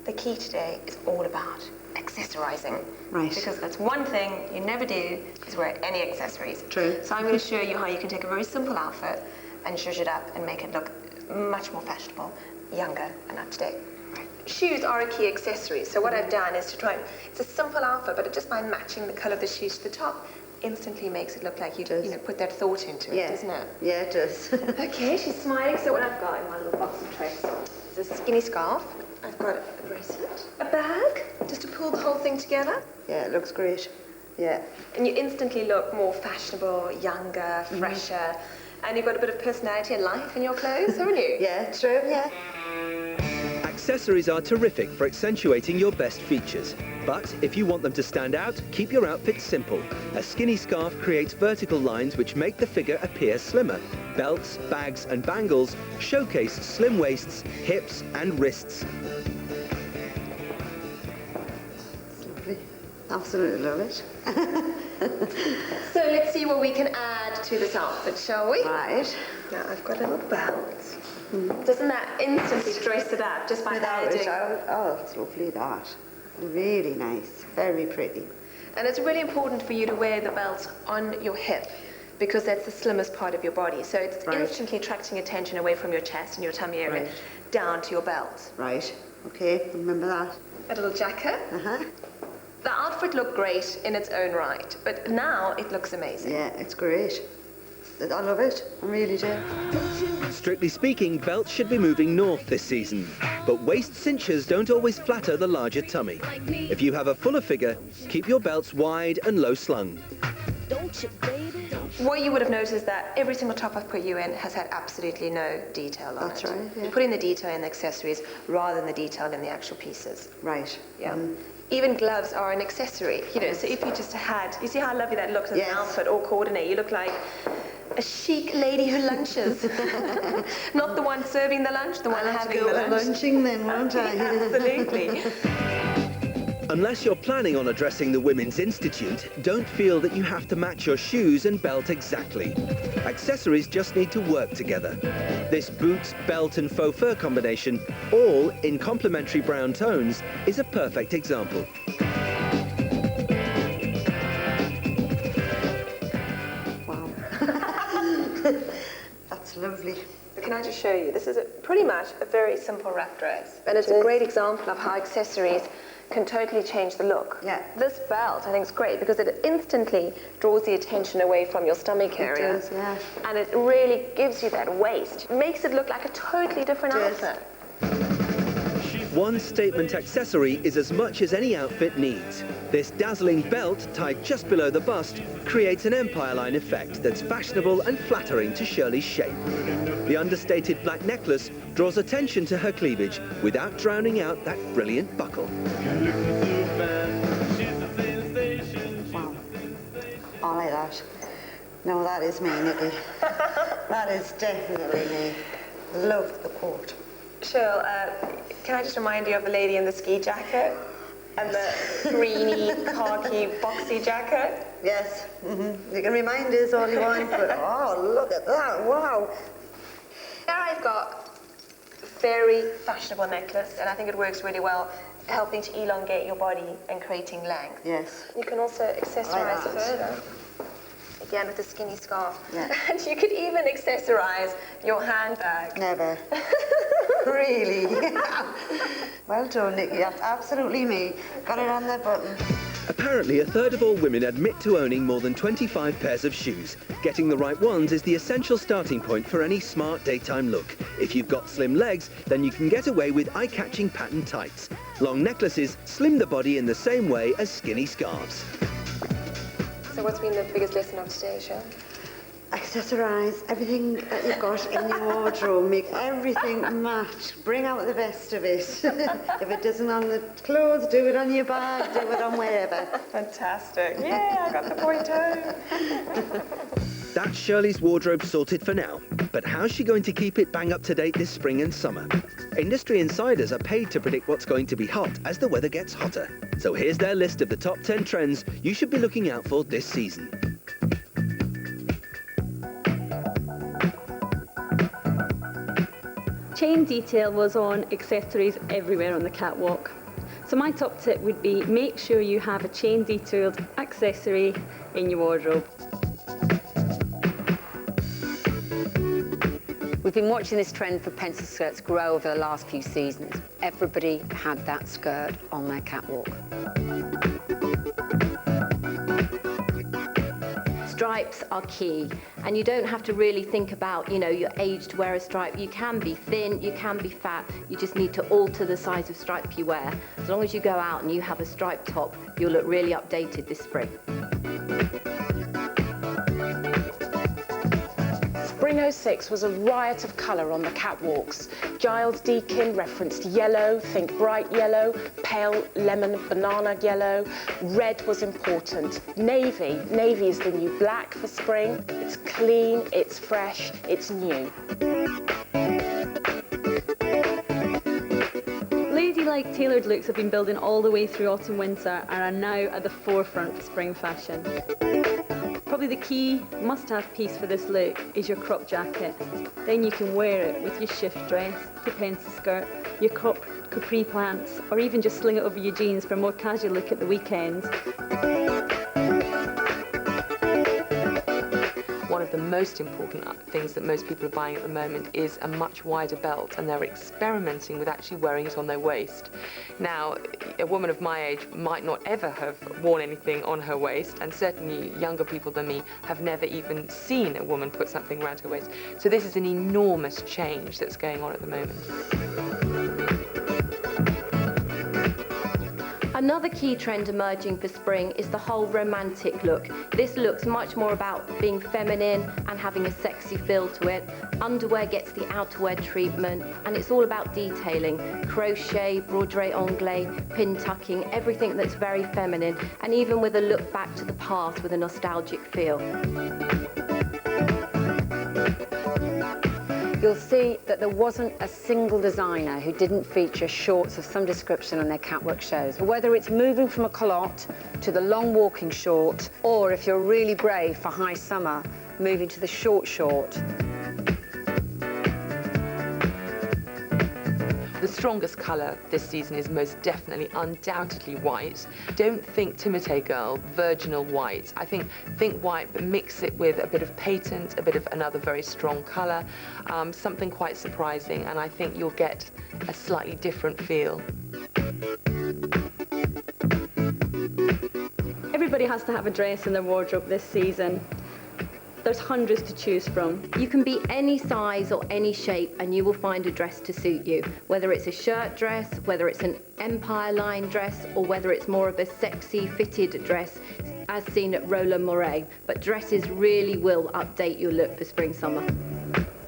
The key today is all about accessorizing. Right. Because that's one thing you never do, is wear any accessories. True. So I'm going to show you how you can take a very simple outfit and zhuzh it up and make it look much more fashionable, younger and up to date. Shoes are a key accessory, so what I've done is to try and, it's a simple outfit, but just by matching the colour of the shoes to the top, instantly makes it look like you put that thought into it, doesn't it? Yeah, it does. Okay, she's smiling, so what I've got in my little box of tricks is a skinny scarf, I've got a bracelet, a bag, just to pull the whole thing together. Yeah, it looks great. Yeah. And you instantly look more fashionable, younger, fresher, and you've got a bit of personality and life in your clothes, haven't you? Yeah, true, yeah. Accessories are terrific for accentuating your best features. But if you want them to stand out, keep your outfit simple. A skinny scarf creates vertical lines which make the figure appear slimmer. Belts, bags and bangles showcase slim waists, hips and wrists. It's lovely. Absolutely love it. So let's see what we can add to this outfit, shall we? Right. Now I've got a little belt. Doesn't that instantly dress it up just by adding? Oh, it's lovely, that. Really nice. Very pretty. And it's really important for you to wear the belt on your hip because that's the slimmest part of your body. So it's instantly attracting attention away from your chest and your tummy area down to your belt. Right. Okay, remember that. A little jacket. Uh-huh. The outfit looked great in its own right, but now it looks amazing. Yeah, it's great. I love it. I really do. Strictly speaking, belts should be moving north this season, but waist cinchers don't always flatter the larger tummy. If you have a fuller figure, keep your belts wide and low slung. What you would have noticed is that every single top I've put you in has had absolutely no detail on it. That's right, yeah. You're putting the detail in the accessories rather than the detail in the actual pieces. Right. Yeah. Even gloves are an accessory, you know, so if you just had, you see how lovely that looks as an outfit, all coordinate, you look like a chic lady who lunches. Not the one serving the lunch, the one having the lunch. Lunching then, won't I? Absolutely. Unless you're planning on addressing the Women's Institute, don't feel that you have to match your shoes and belt exactly. Accessories just need to work together. This boot, belt and faux fur combination, all in complementary brown tones, is a perfect example. Wow. That's lovely. But can I just show you? This is pretty much a very simple wrap dress. And it's a great example of how accessories can totally change the look. Yeah. This belt, I think, is great because it instantly draws the attention away from your stomach area. It does, yeah. And it really gives you that waist. It makes it look like a totally different outfit. One statement accessory is as much as any outfit needs. This dazzling belt, tied just below the bust, creates an empire line effect that's fashionable and flattering to Shirley's shape. The understated black necklace draws attention to her cleavage without drowning out that brilliant buckle. Wow. I like that. No, that is me, Nikki. That is definitely me. Love the coat. Shirl, can I just remind you of the lady in the ski jacket? And the greeny, khaki, boxy jacket? Yes. Mm-hmm. You can remind us all you want, but oh, look at that. Wow. Now I've got a very fashionable necklace, and I think it works really well, helping to elongate your body and creating length. Yes. You can also accessorize further. Again, with a skinny scarf. Yeah. And you could even accessorize your handbag. Never. Really? Well done, Nikki. That's absolutely me. Got it on the button. Apparently, a third of all women admit to owning more than 25 pairs of shoes. Getting the right ones is the essential starting point for any smart daytime look. If you've got slim legs, then you can get away with eye-catching pattern tights. Long necklaces slim the body in the same way as skinny scarves. So what's been the biggest lesson of today, Shirl? Accessorise everything that you've got in your wardrobe. Make everything match. Bring out the best of it. If it doesn't on the clothes, do it on your bag, do it on wherever. Fantastic. Yeah, I got the point home. That's Shirley's wardrobe sorted for now. But how's she going to keep it bang up to date this spring and summer? Industry insiders are paid to predict what's going to be hot as the weather gets hotter. So here's their list of the top 10 trends you should be looking out for this season. Chain detail was on accessories everywhere on the catwalk. So my top tip would be make sure you have a chain detailed accessory in your wardrobe. We've been watching this trend for pencil skirts grow over the last few seasons. Everybody had that skirt on their catwalk. Stripes are key, and you don't have to really think about, your age to wear a stripe. You can be thin, you can be fat, you just need to alter the size of stripe you wear. As long as you go out and you have a striped top, you'll look really updated this spring. Spring 06 was a riot of colour on the catwalks. Giles Deakin referenced yellow, think bright yellow, pale lemon banana yellow. Red was important. Navy is the new black for spring. It's clean, it's fresh, it's new. Ladylike tailored looks have been building all the way through autumn winter and are now at the forefront of spring fashion. Probably the key must-have piece for this look is your crop jacket. Then you can wear it with your shift dress, your pencil skirt, your crop capri pants, or even just sling it over your jeans for a more casual look at the weekend. One of the most important things that most people are buying at the moment is a much wider belt, and they're experimenting with actually wearing it on their waist. Now, a woman of my age might not ever have worn anything on her waist, and certainly younger people than me have never even seen a woman put something around her waist. So this is an enormous change that's going on at the moment. Another key trend emerging for spring is the whole romantic look. This looks much more about being feminine and having a sexy feel to it. Underwear gets the outerwear treatment, and it's all about detailing. Crochet, broderie anglais, pin tucking, everything that's very feminine, and even with a look back to the past with a nostalgic feel. You'll see that there wasn't a single designer who didn't feature shorts of some description on their catwalk shows. Whether it's moving from a culotte to the long walking short, or if you're really brave for high summer, moving to the short short. The strongest colour this season is most definitely, undoubtedly white. Don't think Timotei girl, virginal white. I think white, but mix it with a bit of patent, a bit of another very strong colour, something quite surprising, and I think you'll get a slightly different feel. Everybody has to have a dress in their wardrobe this season. There's hundreds to choose from. You can be any size or any shape and you will find a dress to suit you. Whether it's a shirt dress, whether it's an empire line dress, or whether it's more of a sexy fitted dress as seen at Roland Mouret. But dresses really will update your look for spring summer.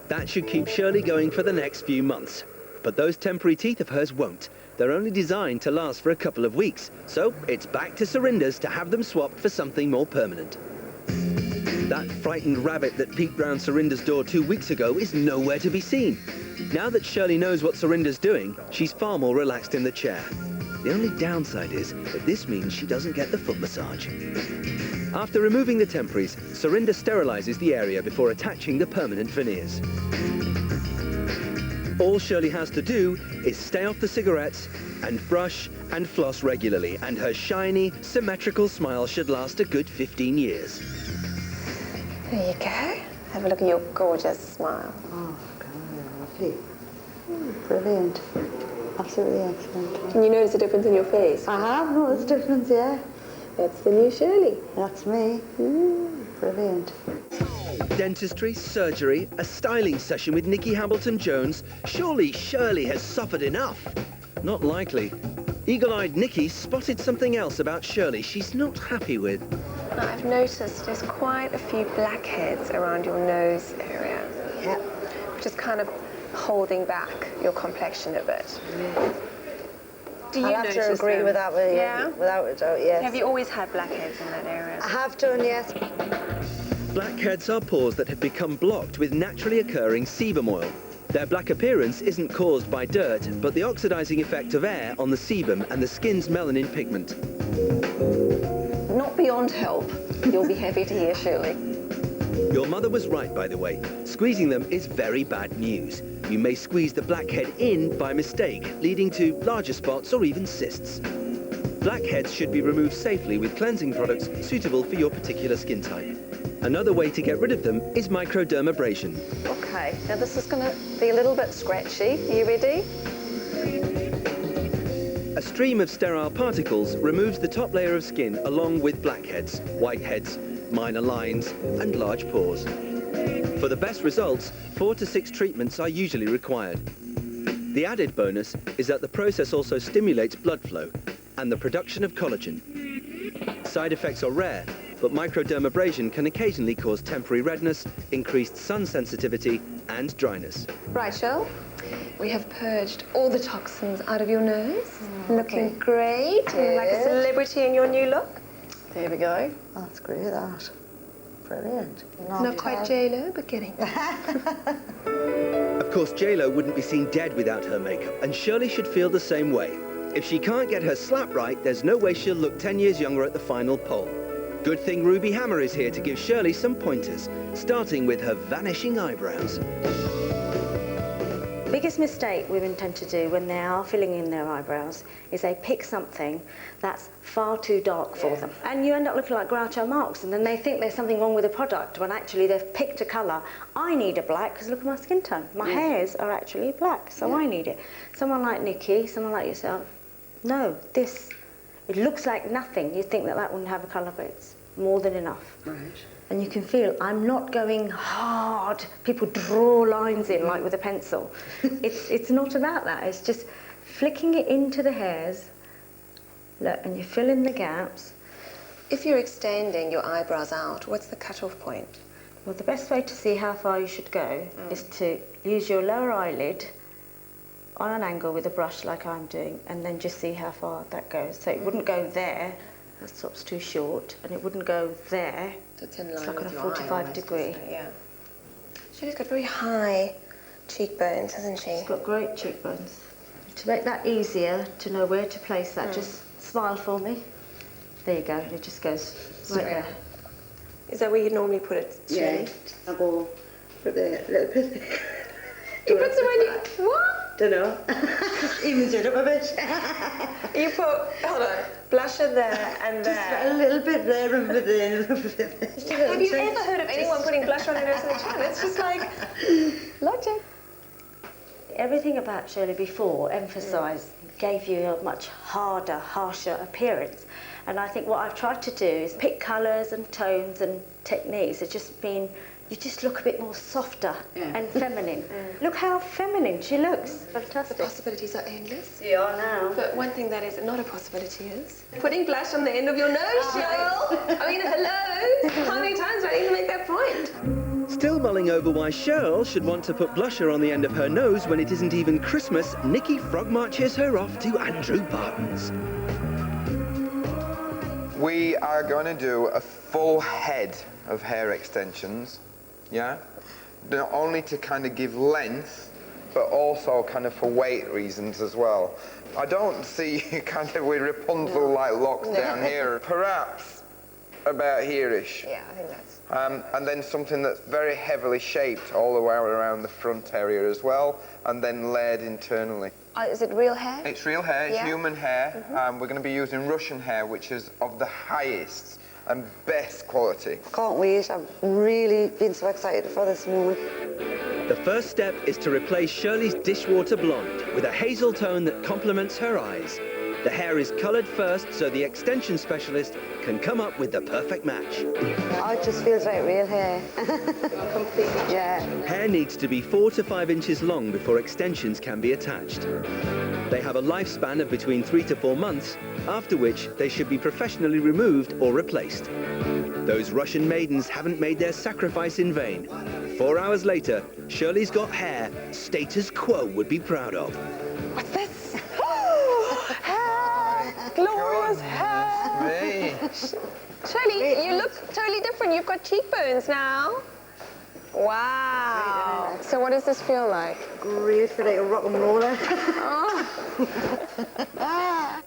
That should keep Shirley going for the next few months. But those temporary teeth of hers won't. They're only designed to last for a couple of weeks. So it's back to Surinders to have them swapped for something more permanent. That frightened rabbit that peeked round Surinders' door 2 weeks ago is nowhere to be seen. Now that Shirley knows what Surinders' doing, she's far more relaxed in the chair. The only downside is that this means she doesn't get the foot massage. After removing the temporaries, Surinder sterilises the area before attaching the permanent veneers. All Shirley has to do is stay off the cigarettes and brush and floss regularly, and her shiny, symmetrical smile should last a good 15 years. There you go. Have a look at your gorgeous smile. Oh, God, lovely. Brilliant. Absolutely excellent. Can you notice a difference in your face? I have noticed a difference, yeah. That's the new Shirley. That's me. Brilliant. Dentistry, surgery, a styling session with Nicky Hamilton-Jones. Surely Shirley has suffered enough. Not likely. Eagle-eyed Nicky spotted something else about Shirley she's not happy with. Now, I've noticed there's quite a few blackheads around your nose area. Yeah. Which is kind of holding back your complexion a bit. Do you I'll have to agree with that, without a doubt, yes. Have you always had blackheads in that area? I have done, yes. Blackheads are pores that have become blocked with naturally occurring sebum oil. Their black appearance isn't caused by dirt, but the oxidizing effect of air on the sebum and the skin's melanin pigment. Not beyond help. You'll be happy to hear, Shirley. Your mother was right, by the way. Squeezing them is very bad news. You may squeeze the blackhead in by mistake, leading to larger spots or even cysts. Blackheads should be removed safely with cleansing products suitable for your particular skin type. Another way to get rid of them is microdermabrasion. Okay, now this is going to be a little bit scratchy. Are you ready? A stream of sterile particles removes the top layer of skin along with blackheads, whiteheads, minor lines and large pores. For the best results, 4 to 6 treatments are usually required. The added bonus is that the process also stimulates blood flow and the production of collagen. Side effects are rare, but microdermabrasion can occasionally cause temporary redness, increased sun sensitivity and dryness. Right, Shirl. We have purged all the toxins out of your nose. Looking great. You're like a celebrity in your new look. There we go. Oh, that's great, that. Brilliant. Not quite J-Lo, but getting Of course, J-Lo wouldn't be seen dead without her makeup, and Shirley should feel the same way. If she can't get her slap right, there's no way she'll look 10 years younger at the final poll. Good thing Ruby Hammer is here to give Shirley some pointers, starting with her vanishing eyebrows. biggest mistake women tend to do when they are filling in their eyebrows is they pick something that's far too dark for them. And you end up looking like Groucho Marx, and then they think there's something wrong with the product when actually they've picked a colour. I need a black because look at my skin tone. My hairs are actually black, so I need it. Someone like Nikki, someone like yourself, no, this, it looks like nothing. You'd think that that wouldn't have a colour, but it's more than enough. Right. And you can feel I'm not going hard. People draw lines in like with a pencil. It's not about that. It's just flicking it into the hairs. Look, and you fill in the gaps. If you're extending your eyebrows out, what's the cutoff point? Well, the best way to see how far you should go is to use your lower eyelid on an angle with a brush like I'm doing, and then just see how far that goes. So it wouldn't go there. That stop's too short, and it wouldn't go there. So it's in line it's like on a with your 45 eye, degree. Yeah. She's got very high cheekbones, hasn't she? She's got great cheekbones. To make that easier to know where to place that, just smile for me. There you go. It just goes right there. Is that where you normally put it? Yeah. I'll go put the little bit. You put some on you. What? Don't know. Evens it up a bit. You put, hold on, blusher there and there. Just a little bit there and there. Have you ever heard of anyone putting blusher on their nose in the channel? It's just like logic. Everything about Shirley before emphasised, gave you a much harder, harsher appearance. And I think what I've tried to do is pick colours and tones and techniques. It's just been, you just look a bit more softer and feminine. Look how feminine she looks. Fantastic. The possibilities are endless. They are now. But one thing that is not a possibility is putting blush on the end of your nose, Cheryl. I mean, hello. How many times do I need to make that point? Still mulling over why Cheryl should want to put blusher on the end of her nose when it isn't even Christmas, Nikki frog marches her off to Andrew Barton's. We are going to do a full head of hair extensions, yeah? Not only to kind of give length, but also kind of for weight reasons as well. I don't see kind of with Rapunzel-like locks down here. Perhaps about here-ish. Yeah, I think that's... and then something that's very heavily shaped all the way around the front area as well, and then layered internally. Is it real hair? It's real hair, it's human hair. We're going to be using Russian hair, which is of the highest and best quality. Can't wait. I've really been so excited for this moment. The first step is to replace Shirley's dishwater blonde with a hazel tone that complements her eyes. The hair is coloured first so the extension specialist can come up with the perfect match. Oh, it just feels like real hair. Completely. Yeah. Hair needs to be 4 to 5 inches long before extensions can be attached. They have a lifespan of between 3 to 4 months, after which they should be professionally removed or replaced. Those Russian maidens haven't made their sacrifice in vain. 4 hours later, Shirley's got hair status quo would be proud of. What's this? Glorious hair! Shirley, you look totally different. You've got cheekbones now. Wow. So what does this feel like? Great, feel like a rock and roller.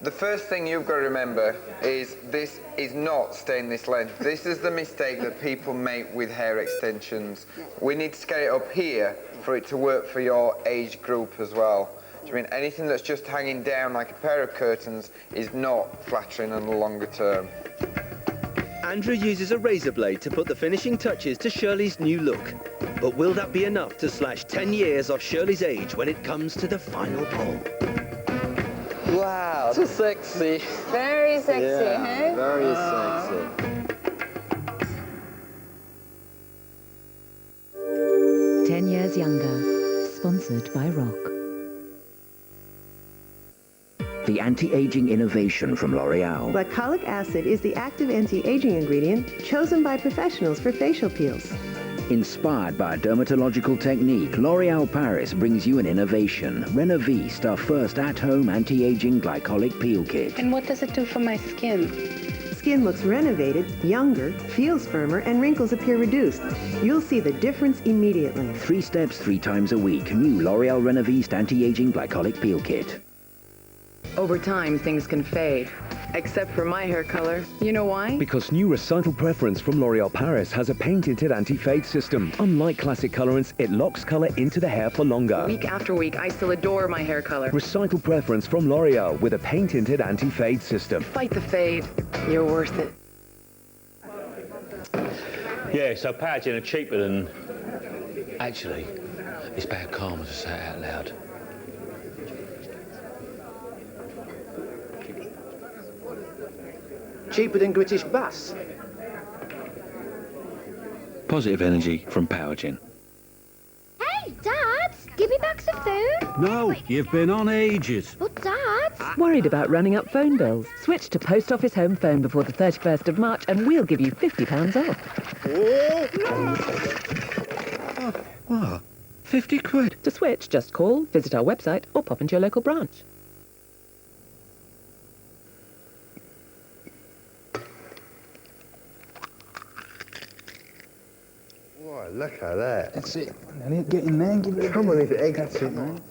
The first thing you've got to remember is this is not stainless length. This is the mistake that people make with hair extensions. We need to get it up here for it to work for your age group as well. I mean, anything that's just hanging down like a pair of curtains is not flattering on the longer term. Andrew uses a razor blade to put the finishing touches to Shirley's new look. But will that be enough to slash 10 years off Shirley's age when it comes to the final pull? Wow, so sexy. Very sexy, hey? Very sexy. 10 years younger. Sponsored by Rock. The anti-aging innovation from L'Oreal. Glycolic acid is the active anti-aging ingredient chosen by professionals for facial peels. Inspired by a dermatological technique, L'Oreal Paris brings you an innovation. Renoviste, our first at-home anti-aging glycolic peel kit. And what does it do for my skin? Skin looks renovated, younger, feels firmer, and wrinkles appear reduced. You'll see the difference immediately. 3 steps 3 times a week. New L'Oreal Renoviste anti-aging glycolic peel kit. Over time, things can fade, Except for my hair color. You know why? Because new Recital Preference from L'Oreal Paris has a paint-tinted anti-fade system. Unlike classic colorants, it locks color into the hair for longer. Week after week, I still adore my hair color. Recital Preference from L'Oreal with a paint-tinted anti-fade system. Fight the fade. You're worth it. Yeah, so power gen are cheaper than... Actually, it's bad karma to say it out loud. Cheaper than British Bus. Positive energy from power gen. Hey, Dad! Give me back some food. No, you've been on ages. But, Dad... Worried about running up phone bills? Switch to Post Office Home Phone before the 31st of March and we'll give you £50 off. What? 50 quid? To switch, just call, visit our website or pop into your local branch. Why, look at that. That's it. Elliot, get in there and give it a Come on, bit. it's egg. That's it, man. Do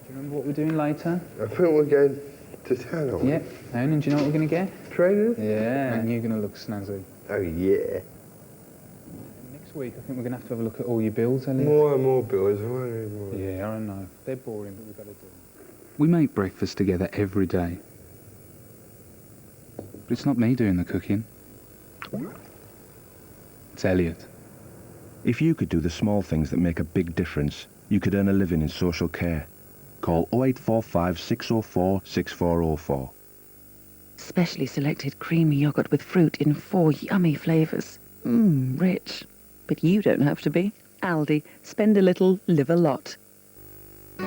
you remember what we're doing later? I think we're going to town, aren't we? Yeah. And do you know what we're going to get? Trainers? Yeah. And you're going to look snazzy. Oh, yeah. Next week, I think we're going to have a look at all your bills, Elliot. More and more bills. More and more. Yeah, I know. They're boring, but we've got to do them. We make breakfast together every day. But it's not me doing the cooking. It's Elliot. If you could do the small things that make a big difference, you could earn a living in social care. Call 0845 604 6404. Specially selected creamy yoghurt with fruit in 4 yummy flavours. Rich. But you don't have to be. Aldi. Spend a little, live a lot.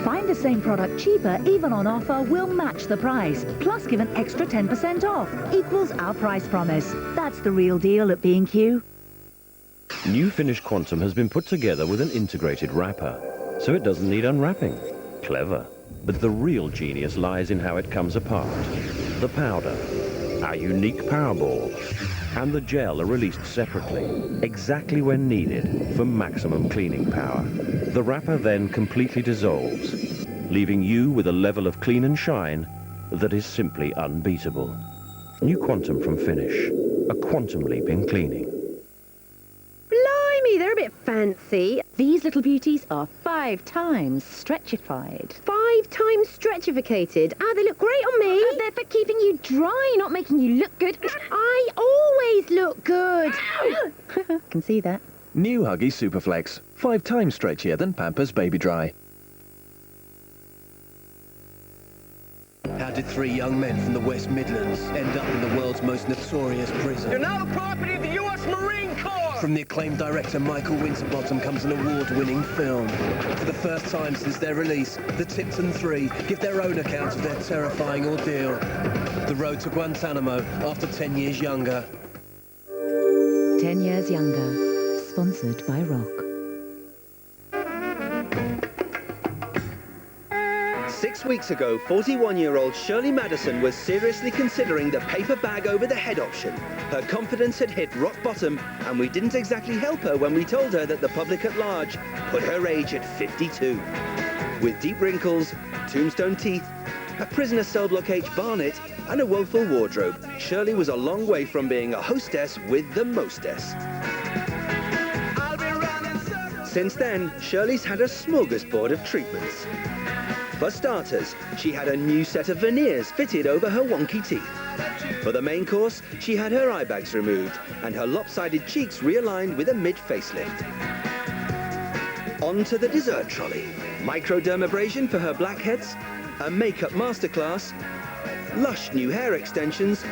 Find the same product cheaper, even on offer, we'll match the price. Plus give an extra 10% off. Equals our price promise. That's the real deal at B&Q. New Finish Quantum has been put together with an integrated wrapper, so it doesn't need unwrapping. Clever. But the real genius lies in how it comes apart. The powder, our unique Powerball, and the gel are released separately, exactly when needed for maximum cleaning power. The wrapper then completely dissolves, leaving you with a level of clean and shine that is simply unbeatable. New Quantum from Finish, a quantum leap in cleaning. Blimey, they're a bit fancy. These little beauties are 5 times stretchified. 5 times stretchificated? Ah, they look great on me. They're for keeping you dry, not making you look good. I always look good. Can see that. New Huggies Superflex. 5 times stretchier than Pampers Baby Dry. How did 3 young men from the West Midlands end up in the world's most notorious prison? You're now the property of the U.S. Marine Corps! From the acclaimed director Michael Winterbottom comes an award-winning film. For the first time since their release, the Tipton 3 give their own account of their terrifying ordeal. The road to Guantanamo after 10 years younger. 10 years younger. Sponsored by Rock. 6 weeks ago, 41-year-old Shirley Madison was seriously considering the paper bag over the head option. Her confidence had hit rock bottom, and we didn't exactly help her when we told her that the public at large put her age at 52. With deep wrinkles, tombstone teeth, a prisoner cell block H Barnet, and a woeful wardrobe, Shirley was a long way from being a hostess with the mostess. Since then, Shirley's had a smorgasbord of treatments. For starters, she had a new set of veneers fitted over her wonky teeth. For the main course, she had her eye bags removed and her lopsided cheeks realigned with a mid-facelift. On to the dessert trolley. Microdermabrasion for her blackheads, a makeup masterclass, lush new hair extensions,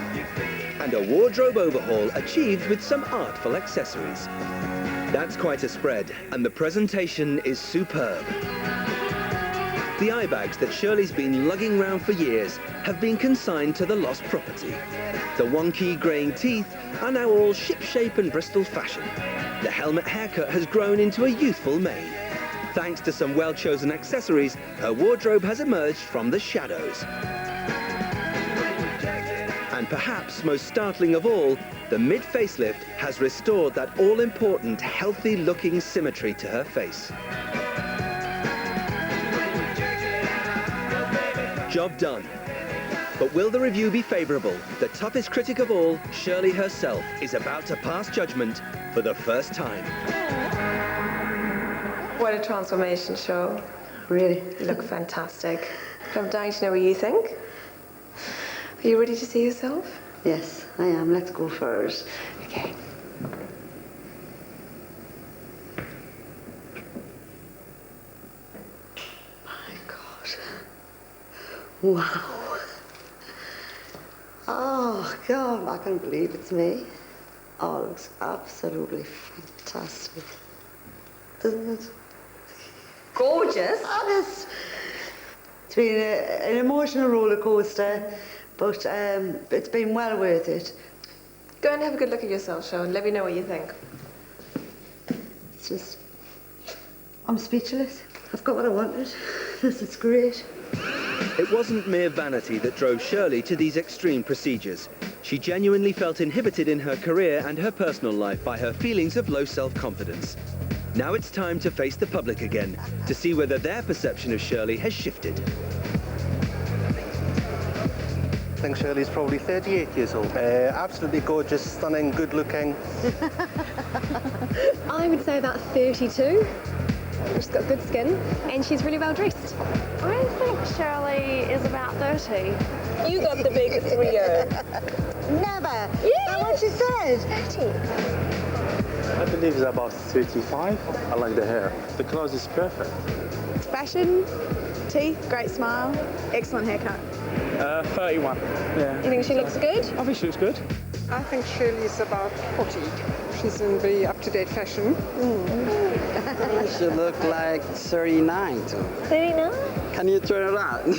and a wardrobe overhaul achieved with some artful accessories. That's quite a spread, and the presentation is superb. The eye bags that Shirley's been lugging round for years have been consigned to the lost property. The wonky greying teeth are now all ship-shape and Bristol fashion. The helmet haircut has grown into a youthful mane. Thanks to some well-chosen accessories, her wardrobe has emerged from the shadows. And perhaps most startling of all, the mid-facelift has restored that all-important, healthy-looking symmetry to her face. Job done. But will the review be favourable? The toughest critic of all, Shirley herself, is about to pass judgment for the first time. What a transformation show. Really? You look fantastic. I'm dying to know what you think. Are you ready to see yourself? Yes, I am. Let's go first. Okay. My God. Wow. Oh, God, I can't believe it's me. Oh, it looks absolutely fantastic. Doesn't it? Gorgeous. Honest. It's been an emotional roller coaster, but it's been well worth it. Go and have a good look at yourself, Sean. Let me know what you think. It's just, I'm speechless. I've got what I wanted. This is great. It wasn't mere vanity that drove Shirley to these extreme procedures. She genuinely felt inhibited in her career and her personal life by her feelings of low self-confidence. Now it's time to face the public again, to see whether their perception of Shirley has shifted. I think Shirley's probably 38 years old. Absolutely gorgeous, stunning, good-looking. I would say about 32. She's got good skin and she's really well dressed. I think Shirley is about 30. You got the biggest 3-year. Never. Yes. That's what she said. 30. I believe it's about 35. I like the hair. The clothes is perfect. It's fashion, teeth, great smile, excellent haircut. 31. Yeah. You think she looks good? I think she looks good. I think Shirley's about 40. She's in very up-to-date fashion. She look like 39 too. 39? Can you turn around?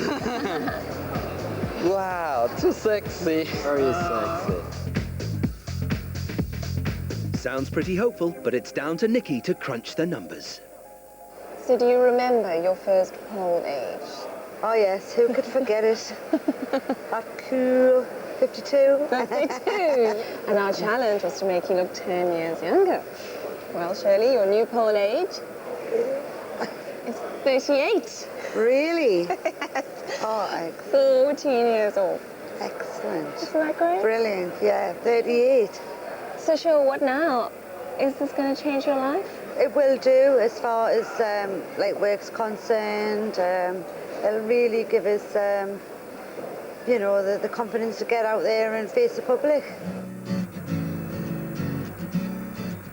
Wow, too sexy. Very sexy. Sounds pretty hopeful, but it's down to Nikki to crunch the numbers. So do you remember your first pole age? Oh yes, who could forget it? That cool 52. 52. And our challenge was to make you look 10 years younger. Well, Shirley, your new pole age is 38. Really? Oh, excellent. 14 years old. Excellent. Isn't that great? Brilliant, yeah, 38. So, sure, what now? Is this going to change your life? It will do, as far as like work's concerned. It'll really give us, you know, the confidence to get out there and face the public.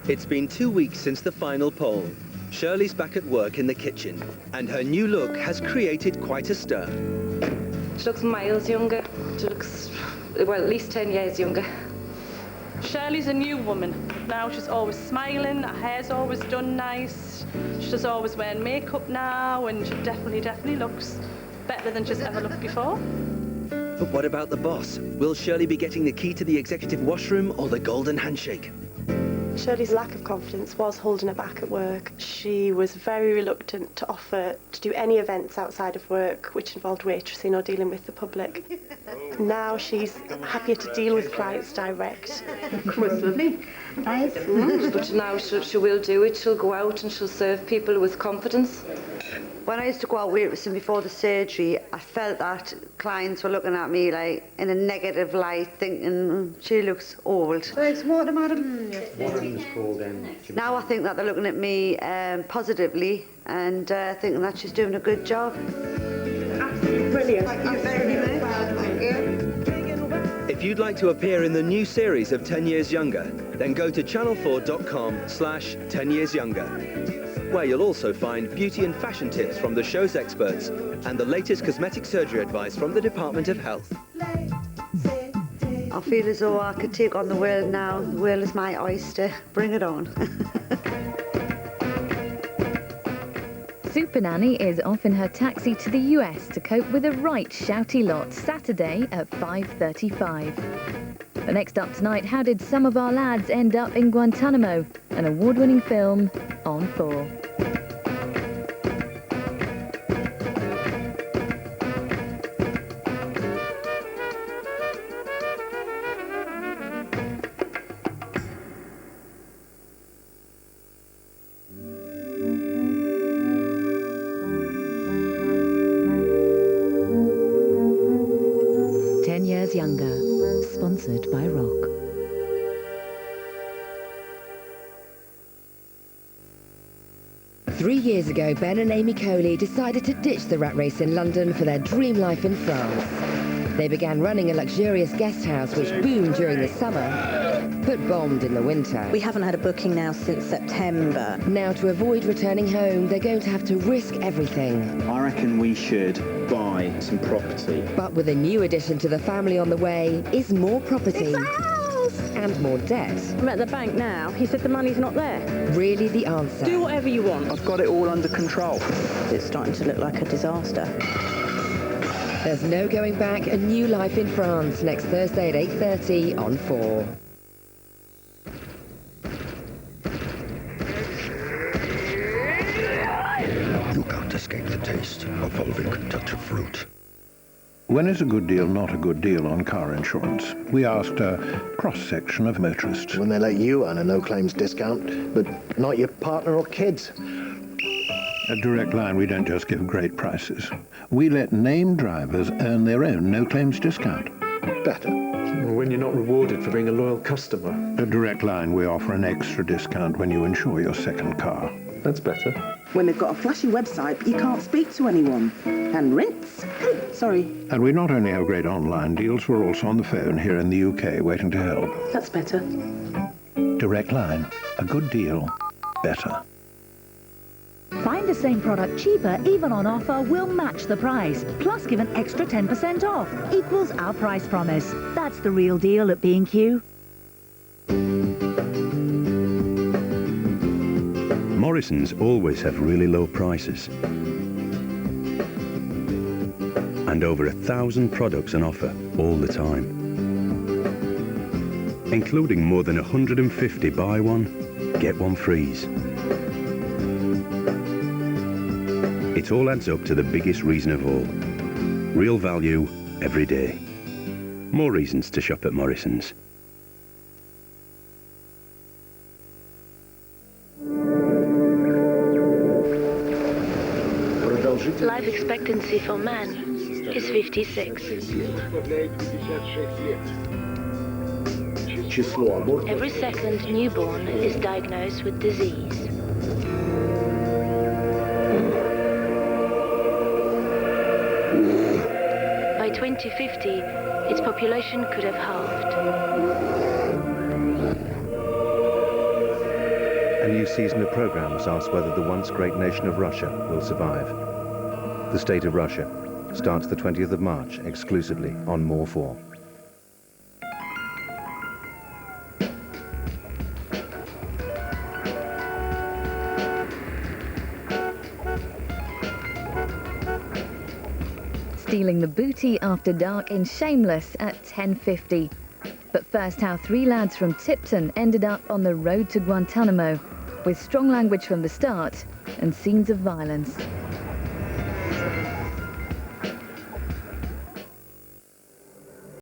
It's been 2 weeks since the final poll. Shirley's back at work in the kitchen, and her new look has created quite a stir. She looks miles younger. She looks, well, at least 10 years younger. Shirley's a new woman. Now she's always smiling, her hair's always done nice. She's always wearing makeup now, and she definitely looks better than she's ever looked before. But what about the boss? Will Shirley be getting the key to the executive washroom or the golden handshake? Shirley's lack of confidence was holding her back at work. She was very reluctant to offer to do any events outside of work which involved waitressing or dealing with the public. Now she's happier to deal with clients direct. That's lovely. Nice. But now she will do it. She'll go out and she'll serve people with confidence. When I used to go out waitressing before the surgery, I felt that clients were looking at me like in a negative light, thinking, she looks old. Thanks, madam. Waterman's called Now I think that they're looking at me positively and thinking that she's doing a good job. Absolutely brilliant. Thank you very much. Thank you. If you'd like to appear in the new series of 10 Years Younger, then go to channel4.com/10yearsyounger, where you'll also find beauty and fashion tips from the show's experts and the latest cosmetic surgery advice from the Department of Health. I feel as though I could take on the world now. The world is my oyster. Bring it on. Super Nanny is off in her taxi to the US to cope with a right shouty lot Saturday at 5:35. But next up tonight, how did some of our lads end up in Guantanamo? An award-winning film on 4. years younger. Sponsored by Rock. Three years ago, Ben and Amy Coley decided to ditch the rat race in London for their dream life in France. They began running a luxurious guest house which boomed during the summer, but bombed in the winter. We haven't had a booking now since September. Now, to avoid returning home, they're going to have to risk everything. I reckon we should buy some property. But with a new addition to the family on the way is more property. And more debt. I'm at the bank now. He said the money's not there. Really the answer? Do whatever you want. I've got it all under control. It's starting to look like a disaster. There's no going back. A new life in France next Thursday at 8:30 on 4. You can't escape the taste of Volvic touch of fruit. When is a good deal not a good deal on car insurance? We asked a cross-section of motorists. When they let you earn a no-claims discount, but not your partner or kids. At Direct Line, we don't just give great prices. We let named drivers earn their own no-claims discount. Better. When you're not rewarded for being a loyal customer. At Direct Line, we offer an extra discount when you insure your second car. That's better. When they've got a flashy website, but you can't speak to anyone. And rinse. Sorry. And we not only have great online deals, we're also on the phone here in the UK waiting to help. That's better. Direct Line. A good deal. Better. Find the same product cheaper, even on offer, we'll match the price. Plus give an extra 10% off. Equals our price promise. That's the real deal at B&Q. Morrison's always have really low prices. And over 1,000 products on offer all the time. Including more than 150 buy one, get one frees. It all adds up to the biggest reason of all. Real value every day. More reasons to shop at Morrison's. Life expectancy for man is 56. Every second newborn is diagnosed with disease. By 2050, its population could have halved. A new season of programs asks whether the once great nation of Russia will survive. The State of Russia starts the 20th of March exclusively on More 4. Stealing the booty after dark in Shameless at 10:50. But first, how 3 lads from Tipton ended up on the road to Guantanamo, with strong language from the start and scenes of violence.